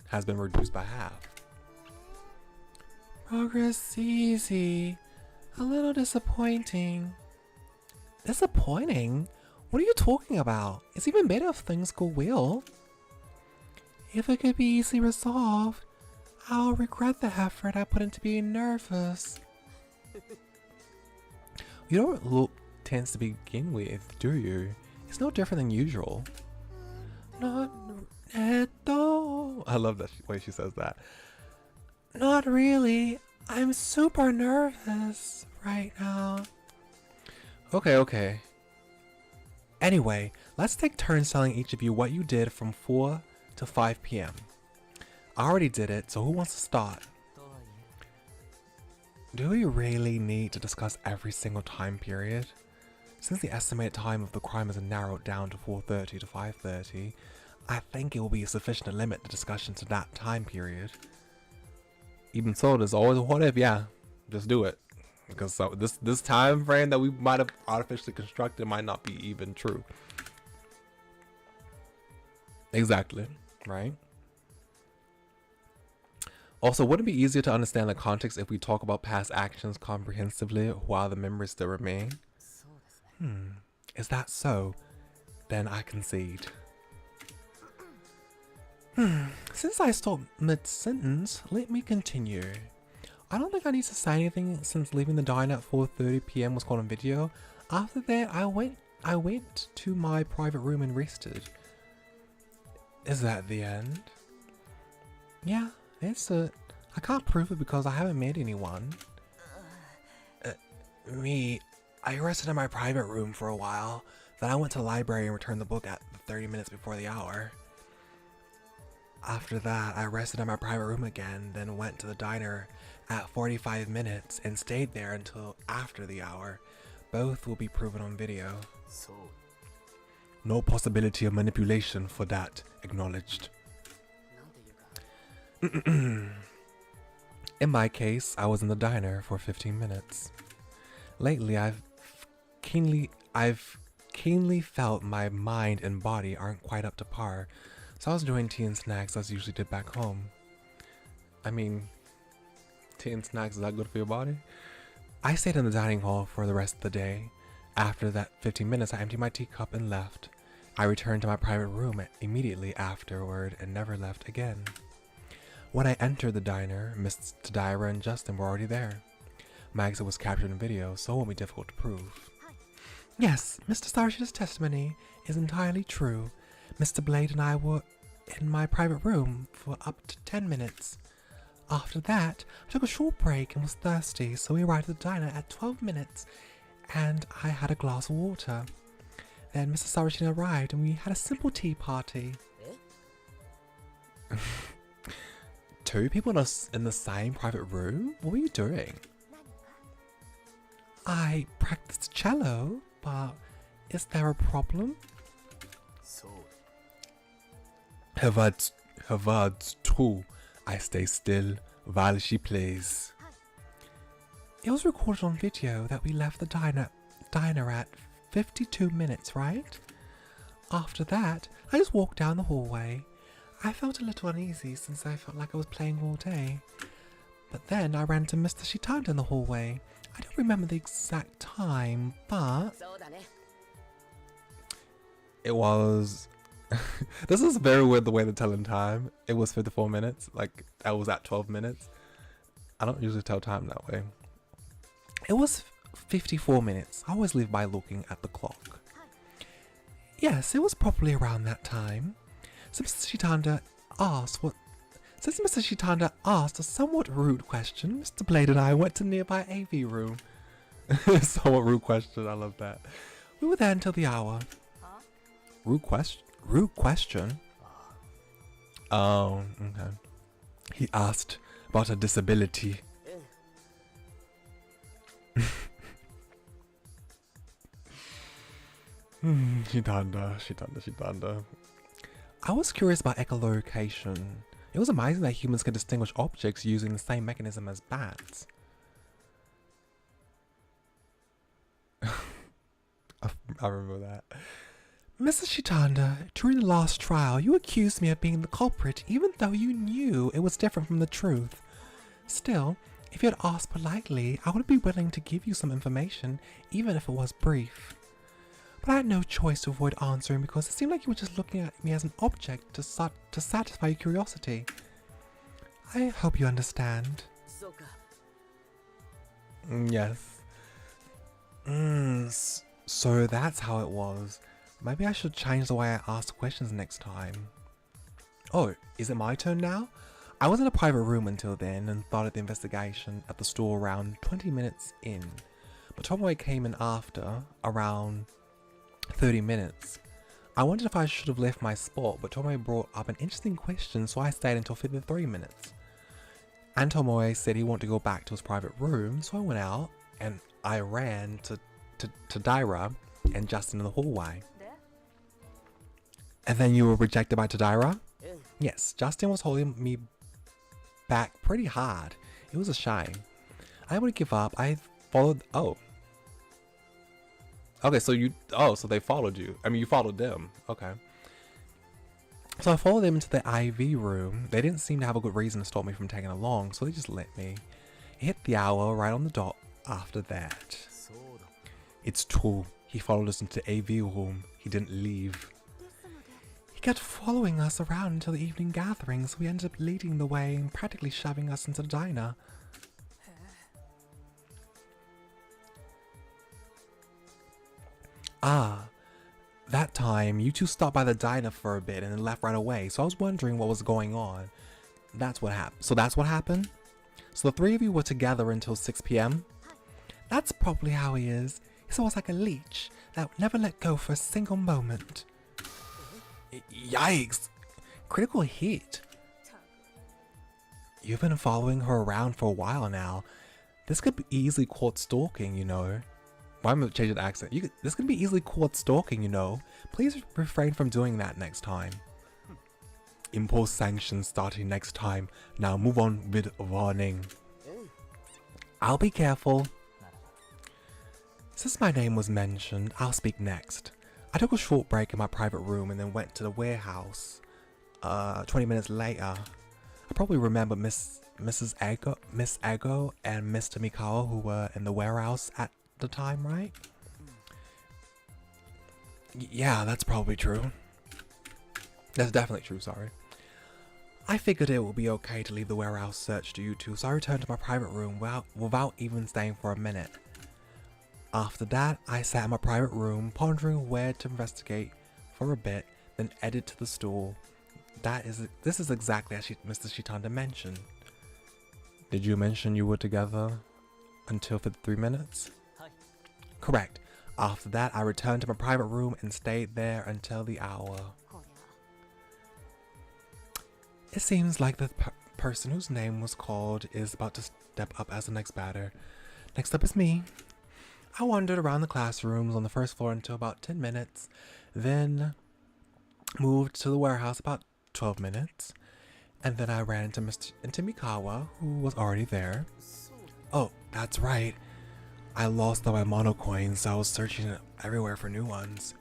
S1: has been reduced by half. Progress easy. A little disappointing. Disappointing? What are you talking about? It's even better if things go well. If it could be easily resolved, I'll regret the effort I put into being nervous. You don't look tense to begin with, do you? It's no different than usual. Not at all. I love that way she says that. Not really. I'm super nervous right now. Okay. Anyway, let's take turns telling each of you what you did from 4 to 5 p.m. I already did it, so who wants to start? Do we really need to discuss every single time period? Since the estimated time of the crime is narrowed down to 4:30 to 5:30, I think it will be sufficient to limit the discussion to that time period. Even so, there's always a what if, yeah, just do it. Because this time frame that we might have artificially constructed might not be even true. Exactly, right? Also, would it be easier to understand the context if we talk about past actions comprehensively while the memories still remain? Is that so? Then I concede. Since I stopped mid-sentence, let me continue. I don't think I need to say anything since leaving the diner at 4:30 p.m. was caught on video. After that, I went to my private room and rested. Is that the end? Yeah, that's it. I can't prove it because I haven't met anyone. I rested in my private room for a while. Then I went to the library and returned the book at 30 minutes before the hour.
S2: After that, I rested in my private room again, then went to the diner at 45 minutes and stayed there until after the hour. Both will be proven on video. No possibility of manipulation for that. Acknowledged. In my case, I was in the diner for 15 minutes. Lately, I've keenly felt my mind and body aren't quite up to par, so I was doing tea and snacks as I usually did back home. I mean, tea and snacks, is that good for your body? I stayed in the dining hall for the rest of the day. After that 15 minutes, I emptied my teacup and left. I returned to my private room immediately afterward and never left again. When I entered the diner, Miss Tadira and Justin were already there. My exit was captured in video, so it won't be difficult to prove. Yes, Mr. Sargent's testimony is entirely true. Mr. Blade and I were in my private room for up to 10 minutes. After that, I took a short break and was thirsty, so we arrived at the diner at 12 minutes, and I had a glass of water. Then Mr. Sargent arrived and we had a simple tea party. Two people in the same private room? What were you doing? I practiced cello, but is there a problem? Her words too. I stay still while she plays. It was recorded on video that we left the diner at 52 minutes, right? After that, I just walked down the hallway. I felt a little uneasy since I felt like I was playing all day. But then I ran to Mr. Shitanda in the hallway. I don't remember the exact time, but it was... This is very weird the way they're telling time. It was 54 minutes. Like, I was at 12 minutes. I don't usually tell time that way. It was 54 minutes. I always live by looking at the clock. Yes, it was probably around that time. Since Mr. Shitanda asked a somewhat rude question, Mr. Blade and I went to nearby AV room. Somewhat rude question, I love that. We were there until the hour. Rude question? Oh, okay. He asked about a disability. Shitanda. I was curious about echolocation. It was amazing that humans can distinguish objects using the same mechanism as bats. I remember that. Mrs. Shitanda, during the last trial, you accused me of being the culprit even though you knew it was different from the truth. Still, if you had asked politely, I would be willing to give you some information, even if it was brief. But I had no choice to avoid answering because it seemed like you were just looking at me as an object to satisfy your curiosity. I hope you understand. Yes. So that's how it was. Maybe I should change the way I ask questions next time. Oh, is it my turn now? I was in a private room until then and started the investigation at the store around 20 minutes in. But Tomoe came in after, around 30 minutes. I wondered if I should have left my spot, but Tomoe brought up an interesting question, so I stayed until 53 minutes. And Tomoe said he wanted to go back to his private room, so I went out and I ran to Tadira and Justin in the hallway. And then you were rejected by Tadira? Yes, Justin was holding me back pretty hard. It was a shame. I didn't want to give up. I followed... Oh. Okay, so you... Oh, so they followed you. I mean, you followed them. Okay. So I followed them into the IV room. They didn't seem to have a good reason to stop me from taking along, so they just let me. It hit the hour right on the dot after that. It's true. He followed us into the AV room. He didn't leave. He kept following us around until the evening gathering, so we ended up leading the way and practically shoving us into the diner. Ah, that time you two stopped by the diner for a bit and then left right away, so I was wondering what was going on. That's what happened. So that's what happened? So the three of you were together until 6 PM? That's probably how he is. He's almost like a leech that would never let go for a single moment. Yikes! Critical hit. You've been following her around for a while now. This could be easily called stalking, you know. Why am I changing the accent? This could be easily called stalking, you know. Please refrain from doing that next time. Impose sanctions starting next time. Now move on with warning. I'll be careful. Since my name was mentioned, I'll speak next. I took a short break in my private room and then went to the warehouse. 20 minutes later, I probably remember Miss Ego and Mr. Mikawa who were in the warehouse at the time, right? Yeah, that's probably true. That's definitely true, sorry. I figured it would be okay to leave the warehouse search to you two, so I returned to my private room without even staying for a minute. After that, I sat in my private room, pondering where to investigate for a bit, then headed to the store. This is exactly as Mr. Shitanda mentioned. Did you mention you were together until 53 minutes? Correct. After that, I returned to my private room and stayed there until the hour. It seems like the person whose name was called is about to step up as the next batter. Next up is me. I wandered around the classrooms on the first floor until about 10 minutes, then moved to the warehouse about 12 minutes, and then I ran into Mikawa, who was already there. Oh, that's right. I lost all my mono coins, so I was searching everywhere for new ones.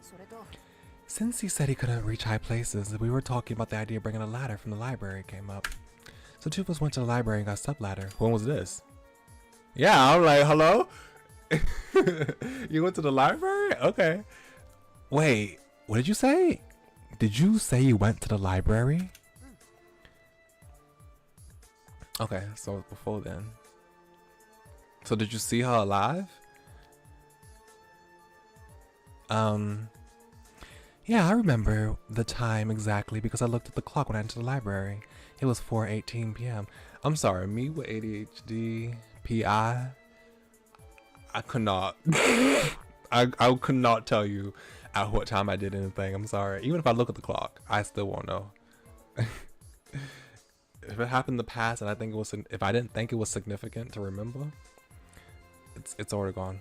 S2: Since he said he couldn't reach high places, we were talking about the idea of bringing a ladder from the library came up. So two of us went to the library and got a step ladder. When was this? Yeah, I'm like, hello? You went to the library? Okay. Wait, what did you say? Did you say you went to the library? Okay, so it was before then. So did you see her alive? Yeah, I remember the time exactly because I looked at the clock when I entered the library. It was 4:18 p.m. I'm sorry, me with ADHD, PI, I could not. I could not tell you at what time I did anything. I'm sorry. Even if I look at the clock, I still won't know. If it happened in the past and if I didn't think it was significant to remember, it's already gone.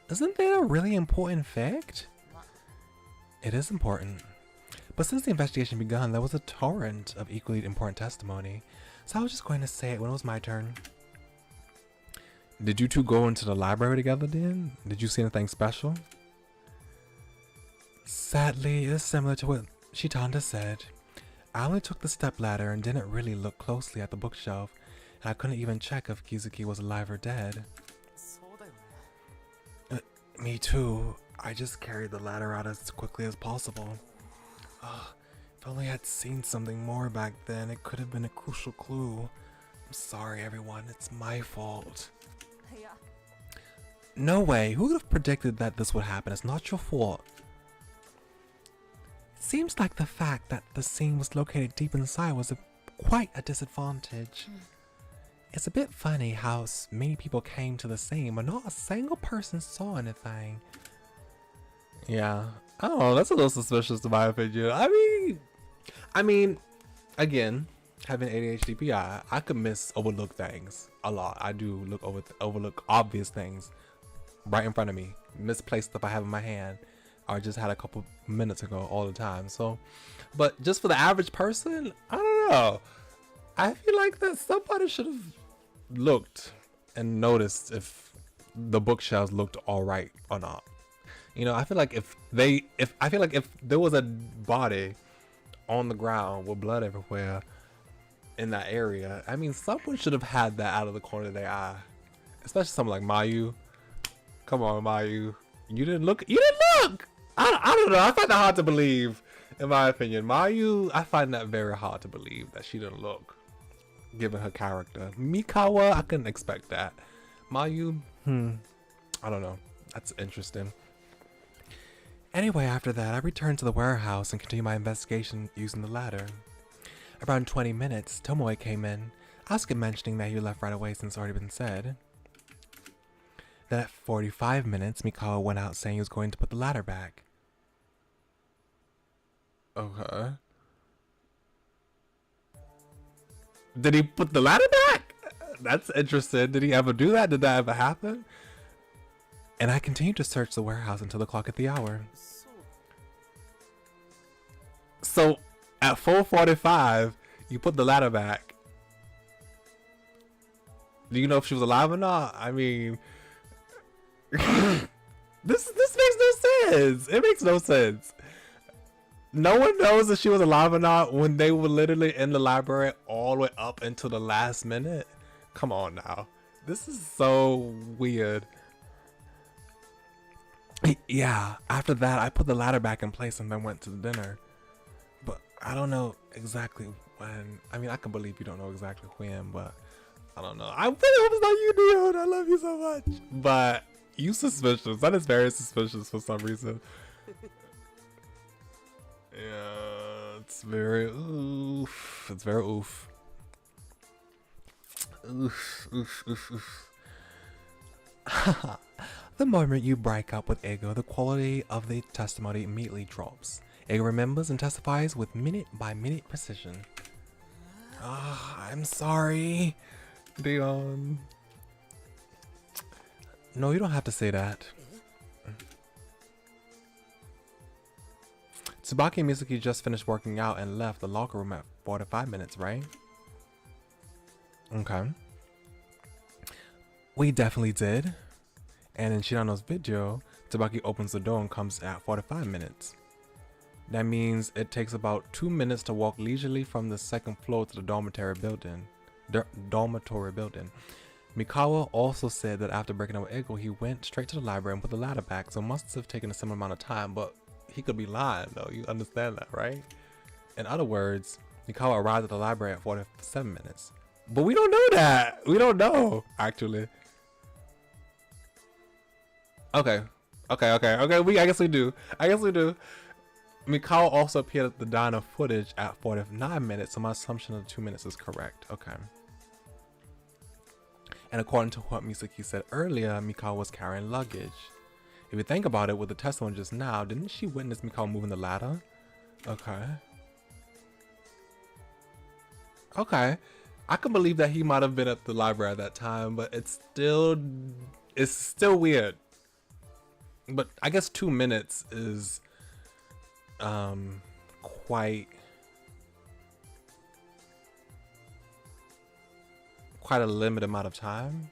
S2: Isn't that a really important fact? It is important. But since the investigation begun, there was a torrent of equally important testimony. So I was just going to say it when it was my turn. Did you two go into the library together then? Did you see anything special? Sadly, it is similar to what Shitanda said. I only took the stepladder and didn't really look closely at the bookshelf, and I couldn't even check if Kizuki was alive or dead. Me too. I just carried the ladder out as quickly as possible. If only I'd seen something more back then, it could have been a crucial clue. I'm sorry everyone, it's my fault. No way, who would have predicted that this would happen? It's not your fault. It seems like the fact that the scene was located deep inside was quite a disadvantage. It's a bit funny how many people came to the scene, but not a single person saw anything. Yeah, I don't know, that's a little suspicious in my opinion. I mean, again, having ADHD PI, I could overlook things a lot. I do overlook obvious things right in front of me. Misplaced stuff I have in my hand, or just had a couple minutes ago all the time. So, but just for the average person, I don't know. I feel like that somebody should have looked and noticed if the bookshelves looked all right or not. You know, I feel like if there was a body on the ground with blood everywhere in that area, I mean, someone should have had that out of the corner of their eye. Especially someone like Mayu. Come on, Mayu. You didn't look. I don't know. I find that hard to believe, in my opinion. Mayu, I find that very hard to believe that she didn't look, given her character. Mikawa, I couldn't expect that. Mayu, I don't know. That's interesting. Anyway, after that, I returned to the warehouse and continued my investigation using the ladder. Around 20 minutes, Tomoe came in. I was mentioning that he left right away since it's already been said. Then at 45 minutes, Mikawa went out saying he was going to put the ladder back. Okay.
S1: Did he put the ladder back? That's interesting. Did he ever do that? Did that ever happen? And I continued to search the warehouse until the clock at the hour. So at 4:45, you put the ladder back. Do you know if she was alive or not? I mean, this makes no sense. It makes no sense. No one knows if she was alive or not when they were literally in the library all the way up until the last minute. Come on now. This is so weird. Yeah, after that, I put the ladder back in place and then went to the dinner. But I don't know exactly when. I mean, I can believe you don't know exactly when, but I don't know. I really hope it's not you, Dion. I love you so much. But you suspicious. That is very suspicious for some reason. Yeah, it's very oof. It's very oof. Oof, oof, oof, oof. The moment you break up with Ego, the quality of the testimony immediately drops. Ego remembers and testifies with minute-by-minute precision. I'm sorry, Dion. No, you don't have to say that. Tsubaki and Misaki just finished working out and left the locker room at 45 minutes, right? Okay. We definitely did. And in Shirano's video, Tsubaki opens the door and comes at 45 minutes. That means it takes about 2 minutes to walk leisurely from the second floor to the dormitory building. Mikawa also said that after breaking up with Ego, he went straight to the library and put the ladder back, so must have taken a similar amount of time, but he could be lying though, you understand that, right? In other words, Mikawa arrived at the library at 47 minutes. But we don't know that! We don't know, actually. Okay. I guess we do. Mikawa also appeared at the diner footage at 49 minutes, so my assumption of 2 minutes is correct. Okay. And according to what Misaki said earlier, Mikawa was carrying luggage. If you think about it, with the testimony just now, didn't she witness Mikawa moving the ladder? Okay. I can believe that he might have been at the library at that time, but it's still weird. But I guess 2 minutes is quite a limited amount of time.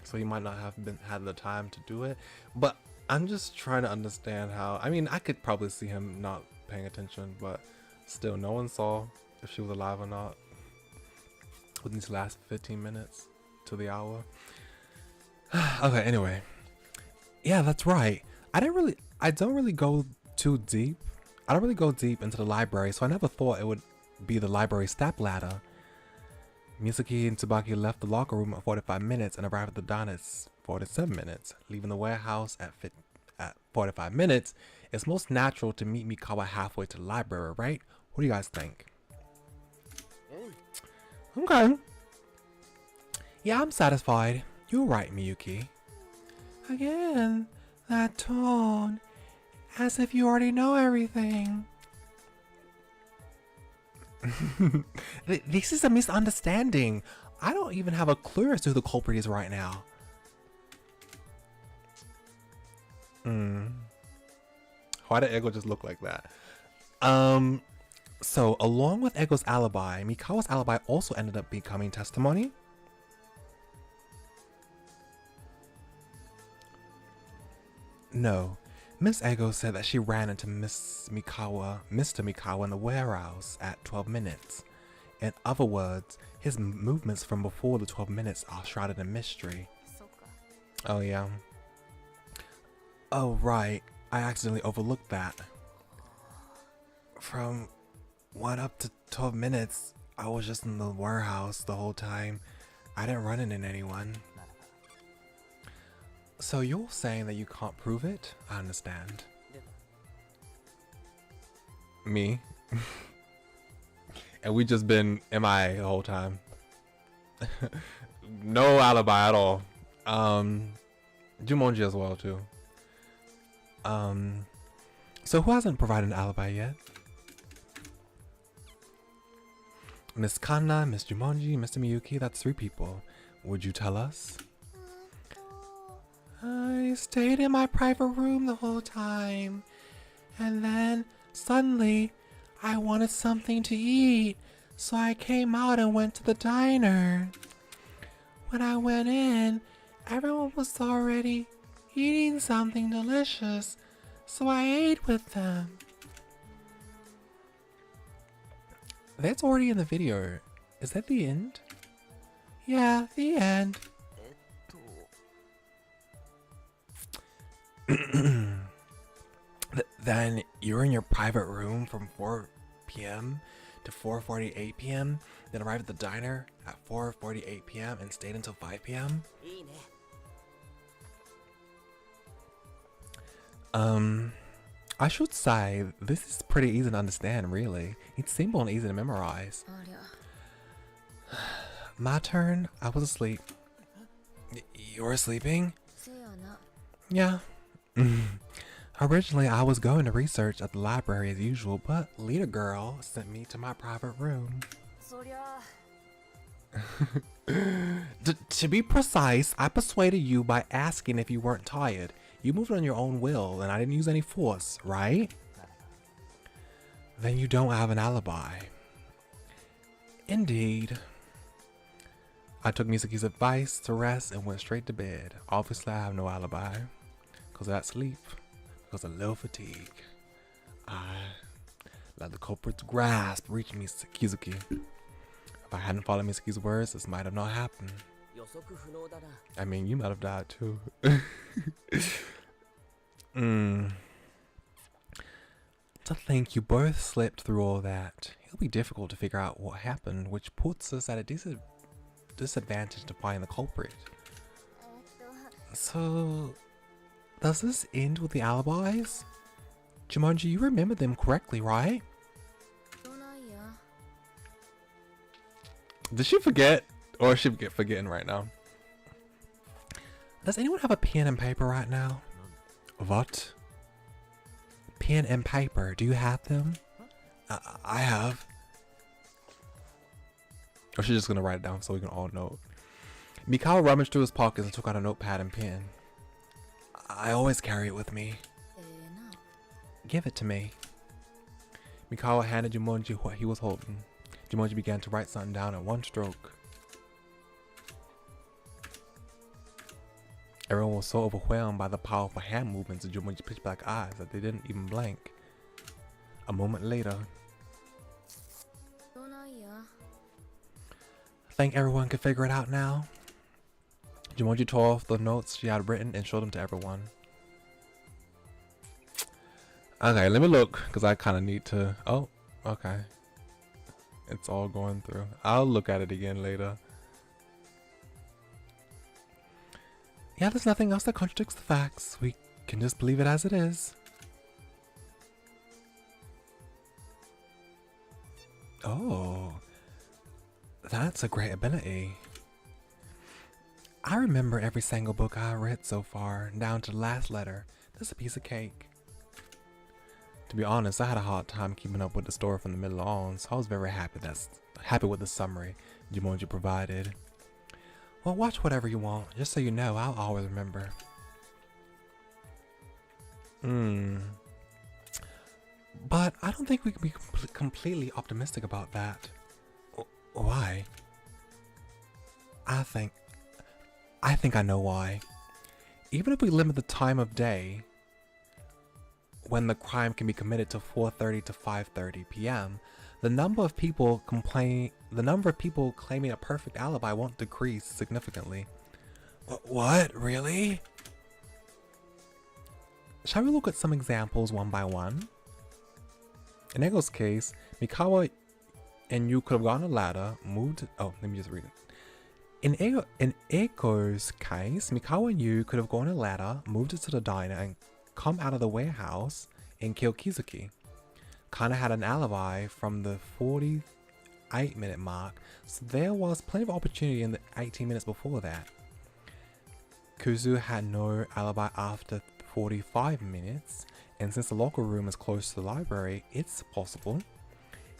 S1: So he might not have had the time to do it. But I'm just trying to understand how. I mean, I could probably see him not paying attention, but still, no one saw if she was alive or not within these last 15 minutes to the hour. Okay, anyway. Yeah, that's right. I don't really go too deep. I don't really go deep into the library, so I never thought it would be the library step ladder. Misaki and Tsubaki left the locker room at 45 minutes and arrived at the diner at 47 minutes. Leaving the warehouse at 45 minutes, it's most natural to meet Mikawa halfway to the library, right? What do you guys think? Okay. Yeah, I'm satisfied. You're right, Miyuki. Again, that tone. As if you already know everything. This is a misunderstanding. I don't even have a clue as to who the culprit is right now. Why did Ego just look like that? So along with Ego's alibi, Mikawa's alibi also ended up becoming testimony. No. Miss Ego said that she ran into Mr. Mikawa in the warehouse at 12 minutes. In other words, his movements from before the 12 minutes are shrouded in mystery. Oh yeah. Oh right, I accidentally overlooked that. From 1 up to 12 minutes, I was just in the warehouse the whole time. I didn't run into anyone. So you're saying that you can't prove it? I understand. Me? And we just been MIA the whole time. No alibi at all. Jumonji as well too. So who hasn't provided an alibi yet? Miss Kanna, Miss Jumonji, Mr. Miyuki, that's 3 people. Would you tell us?
S2: I stayed in my private room the whole time. And then, suddenly, I wanted something to eat. So I came out and went to the diner. When I went in, everyone was already eating something delicious. So I ate with them.
S1: That's already in the video. Is that the end?
S2: Yeah, the end.
S1: Then you're in your private room from 4 p.m. to 4:48 p.m. Then arrived at the diner at 4:48 p.m. and stayed until 5 p.m. I should say this is pretty easy to understand, really. It's simple and easy to memorize. My turn. I was asleep. You were sleeping? Yeah. Originally, I was going to research at the library as usual, but Leader Girl sent me to my private room. To be precise, I persuaded you by asking if you weren't tired. You moved on your own will, and I didn't use any force, right? Then you don't have an alibi. Indeed. I took Misaki's advice to rest and went straight to bed. Obviously, I have no alibi. Because of that sleep. Because of low fatigue. I let the culprit's grasp reach Kizuki. If I hadn't followed Misaki's words, this might have not happened. I mean, you might have died too. To think you both slept through all that. It'll be difficult to figure out what happened, which puts us at a disadvantage to find the culprit. So, does this end with the alibis? Jumonji, you remember them correctly, right? Did she forget? Or is she forgetting right now? Does anyone have a pen and paper right now? What? Pen and paper, do you have them? I have. Or she's just gonna write it down so we can all know. Mikao rummaged through his pockets and took out a notepad and pen. I always carry it with me. Give it to me. Mikao handed Jumonji what he was holding. Jumonji began to write something down in one stroke. Everyone was so overwhelmed by the powerful hand movements of Jumonji's pitch black eyes that they didn't even blink. A moment later, think everyone can figure it out now? Jumonji tore off the notes she had written and showed them to everyone. Okay, let me look, because I kind of need to... Oh, okay. It's all going through. I'll look at it again later. Yeah, there's nothing else that contradicts the facts. We can just believe it as it is. Oh, that's a great ability. I remember every single book I read so far, down to the last letter. That's a piece of cake. To be honest, I had a hard time keeping up with the story from the middle on, so I was very happy with the summary Jumonji provided. Well, watch whatever you want. Just so you know, I'll always remember. But I don't think we can be completely optimistic about that. Why? I think I know why. Even if we limit the time of day when the crime can be committed to 4:30 to 5:30 p.m., the number of people claiming a perfect alibi won't decrease significantly. What? Really? Shall we look at some examples one by one? In Ego's case, Mikawa and you could have gotten a ladder, moved... Oh, let me just read it. In Ego's case, Mikawa and you could have gone a ladder, moved it to the diner, and come out of the warehouse and kill Kizuki. Kana had an alibi from the 48-minute mark, so there was plenty of opportunity in the 18 minutes before that. Kuzu had no alibi after 45 minutes, and since the locker room is close to the library, it's possible.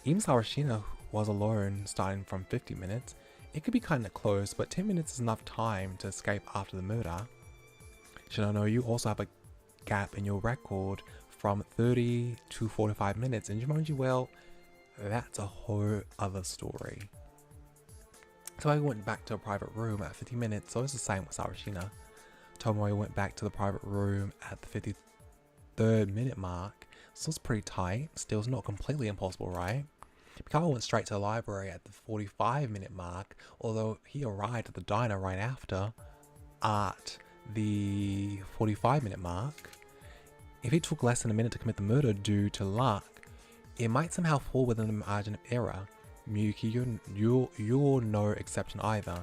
S1: Even Sawashina, was alone starting from 50 minutes, it could be kinda close, but 10 minutes is enough time to escape after the murder. Should I know you also have a gap in your record from 30 to 45 minutes in Jumanji? Well, that's a whole other story. So I went back to a private room at 50 minutes, so it's the same with Sarashina. Tomoe went back to the private room at the 53rd minute mark, so it's pretty tight. Still, it's not completely impossible, right? Mikao went straight to the library at the 45 minute mark, although he arrived at the diner right after at the 45 minute mark. If it took less than a minute to commit the murder due to luck, it might somehow fall within the margin of error. Miyuki, you're no exception either.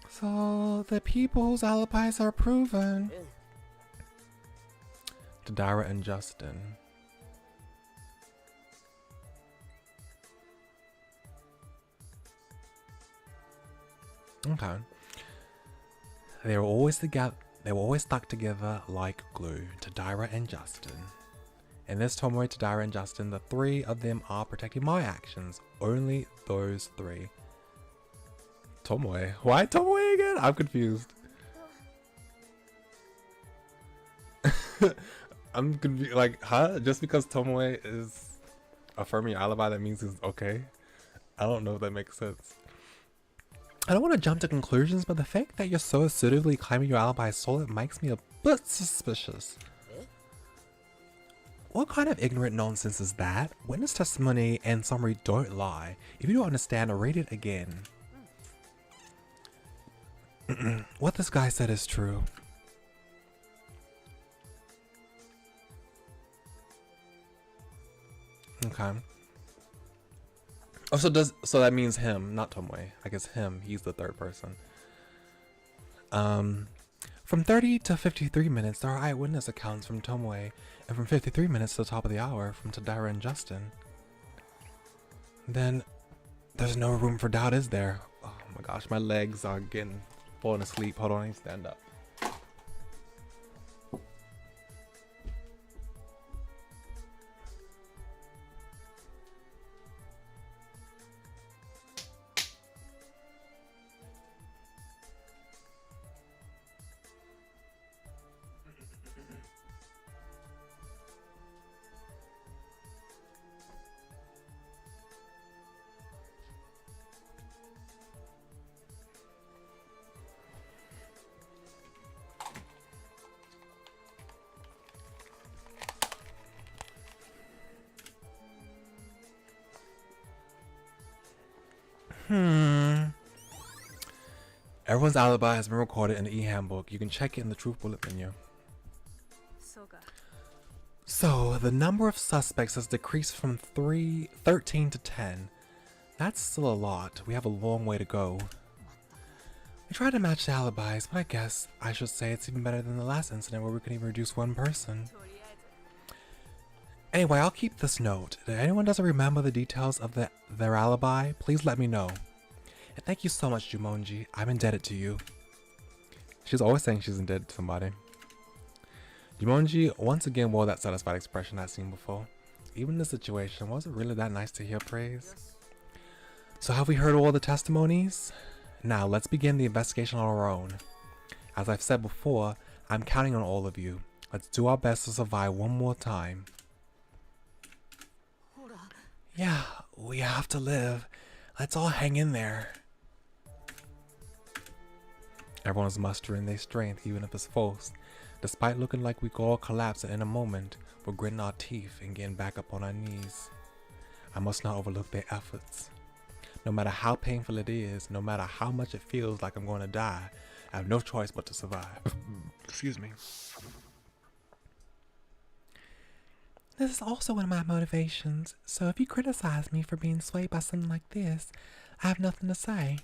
S2: So the people's alibis are proven.
S1: Tadara and Justin. Okay. They were always together. They were always stuck together like glue. Tadara and Justin. In this Tomoe, Tadara, and Justin, the three of them are protecting my actions. Only those three. Tomoe? Why Tomoe again? I'm confused. I'm confused. Like, huh? Just because Tomoe is affirming your alibi, that means it's okay? I don't know if that makes sense. I don't want to jump to conclusions, but the fact that you're so assertively claiming your alibi is solid makes me a bit suspicious. What kind of ignorant nonsense is that? Witness testimony and summary don't lie. If you don't understand, read it again. What this guy said is true. Okay. Oh, so that means him, not Tomoe. I guess him, he's the third person. From 30 to 53 minutes, there are eyewitness accounts from Tomoe, and from 53 minutes to the top of the hour from Tadara and Justin. Then, there's no room for doubt, is there? Oh my gosh, my legs are falling asleep. Hold on, I need to stand up. Everyone's alibi has been recorded in the e-handbook. You can check it in the truth bullet menu. So, the number of suspects has decreased from 13 to 10. That's still a lot. We have a long way to go. We tried to match the alibis, but I guess I should say it's even better than the last incident where we couldn't even reduce one person. Anyway, I'll keep this note. If anyone doesn't remember the details of their alibi, please let me know. And thank you so much, Jumonji. I'm indebted to you. She's always saying she's indebted to somebody. Jumonji once again wore that satisfied expression I've seen before. Even in this situation, was it really that nice to hear praise? So have we heard all the testimonies? Now let's begin the investigation on our own. As I've said before, I'm counting on all of you. Let's do our best to survive one more time. Yeah, we have to live. Let's all hang in there. Everyone is mustering their strength, even if it's false. Despite looking like we could all collapse in a moment, we're gritting our teeth and getting back up on our knees. I must not overlook their efforts. No matter how painful it is, no matter how much it feels like I'm going to die, I have no choice but to survive. Excuse me.
S2: This is also one of my motivations, so if you criticize me for being swayed by something like this, I have nothing to say.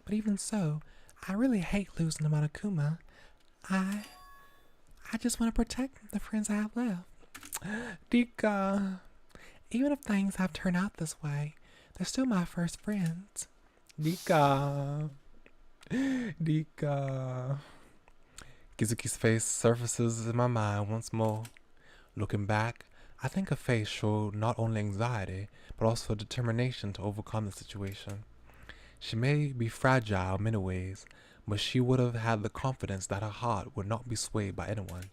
S2: But even so, I really hate losing to Monokuma. I just want to protect the friends I have left. Dika. Even if things have turned out this way, they're still my first friends.
S1: Dika. Dika. Kizuki's face surfaces in my mind once more. Looking back, I think her face showed not only anxiety, but also determination to overcome the situation. She may be fragile in many ways, but she would have had the confidence that her heart would not be swayed by anyone.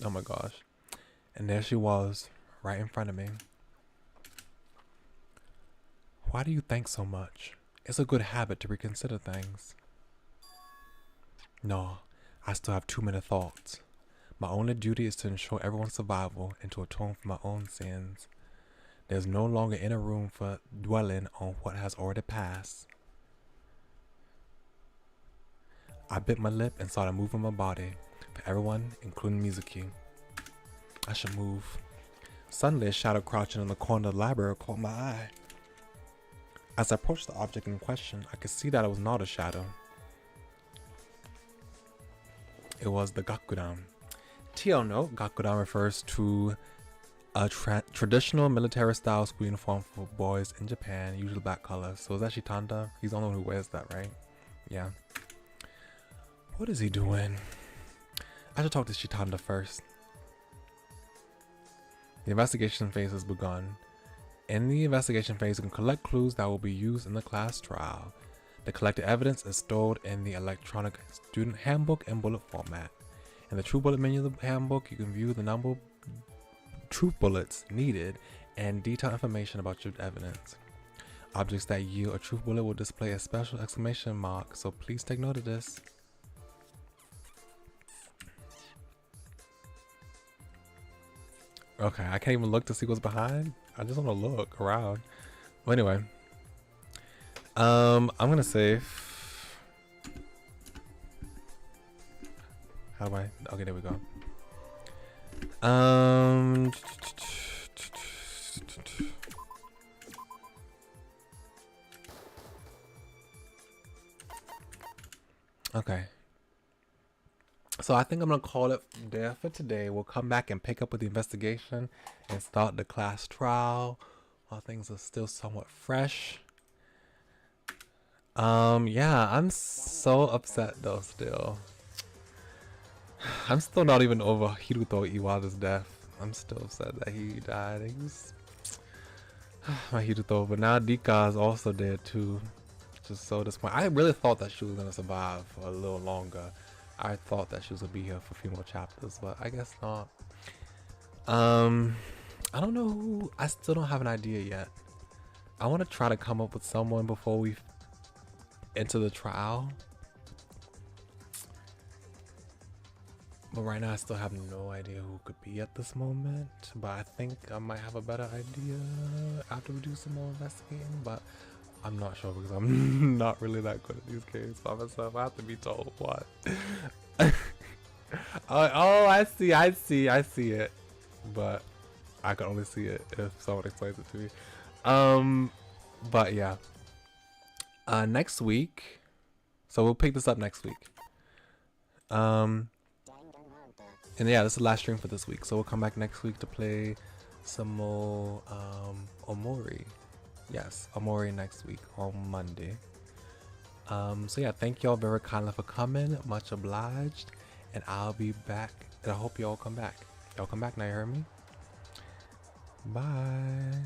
S1: Oh my gosh. And there she was, right in front of me. Why do you think so much? It's a good habit to reconsider things. No, I still have too many thoughts. My only duty is to ensure everyone's survival and to atone for my own sins. There's no longer any room for dwelling on what has already passed. I bit my lip and started moving my body for everyone, including Mizuki. I should move. Suddenly, a shadow crouching in the corner of the library caught my eye. As I approached the object in question, I could see that it was not a shadow. It was the Gakudan. TL note, Gakudan refers to a traditional military style school uniform for boys in Japan, usually black color. So is that Shitanda? He's the only one who wears that, right? Yeah. What is he doing? I should talk to Shitanda first. The investigation phase has begun. In the investigation phase, you can collect clues that will be used in the class trial. The collected evidence is stored in the electronic student handbook in bullet format. In the true bullet menu of the handbook, you can view the number of truth bullets needed and detailed information about your evidence. Objects that yield a truth bullet will display a special exclamation mark, so please take note of this. Okay, I can't even look to see what's behind. I just want to look around. Well, anyway, I'm gonna save. How do I? Okay, there we go. Okay. So I think I'm gonna call it there for today. We'll come back and pick up with the investigation and start the class trial while things are still somewhat fresh. Yeah, I'm so upset though still. I'm still not even over Hiruto Iwata's death. I'm still upset that he died. He was my Hiruto, but now Dika is also dead too. Just so disappointed. I really thought that she was gonna survive for a little longer. I thought that she was gonna be here for a few more chapters, but I guess not. I don't know who. I still don't have an idea yet. I want to try to come up with someone before we enter the trial. But right now I still have no idea who could be at this moment. But I think I might have a better idea after we do some more investigating. But I'm not sure because I'm not really that good at these games by myself. I have to be told what. Oh, I see it. But I can only see it if someone explains it to me. But yeah. Next week. So we'll pick this up next week. And yeah, this is the last stream for this week. So we'll come back next week to play some more Omori. Yes, Omori next week on Monday. So yeah, thank y'all very kindly for coming. Much obliged. And I'll be back. And I hope y'all come back. Y'all come back now, you heard me? Bye.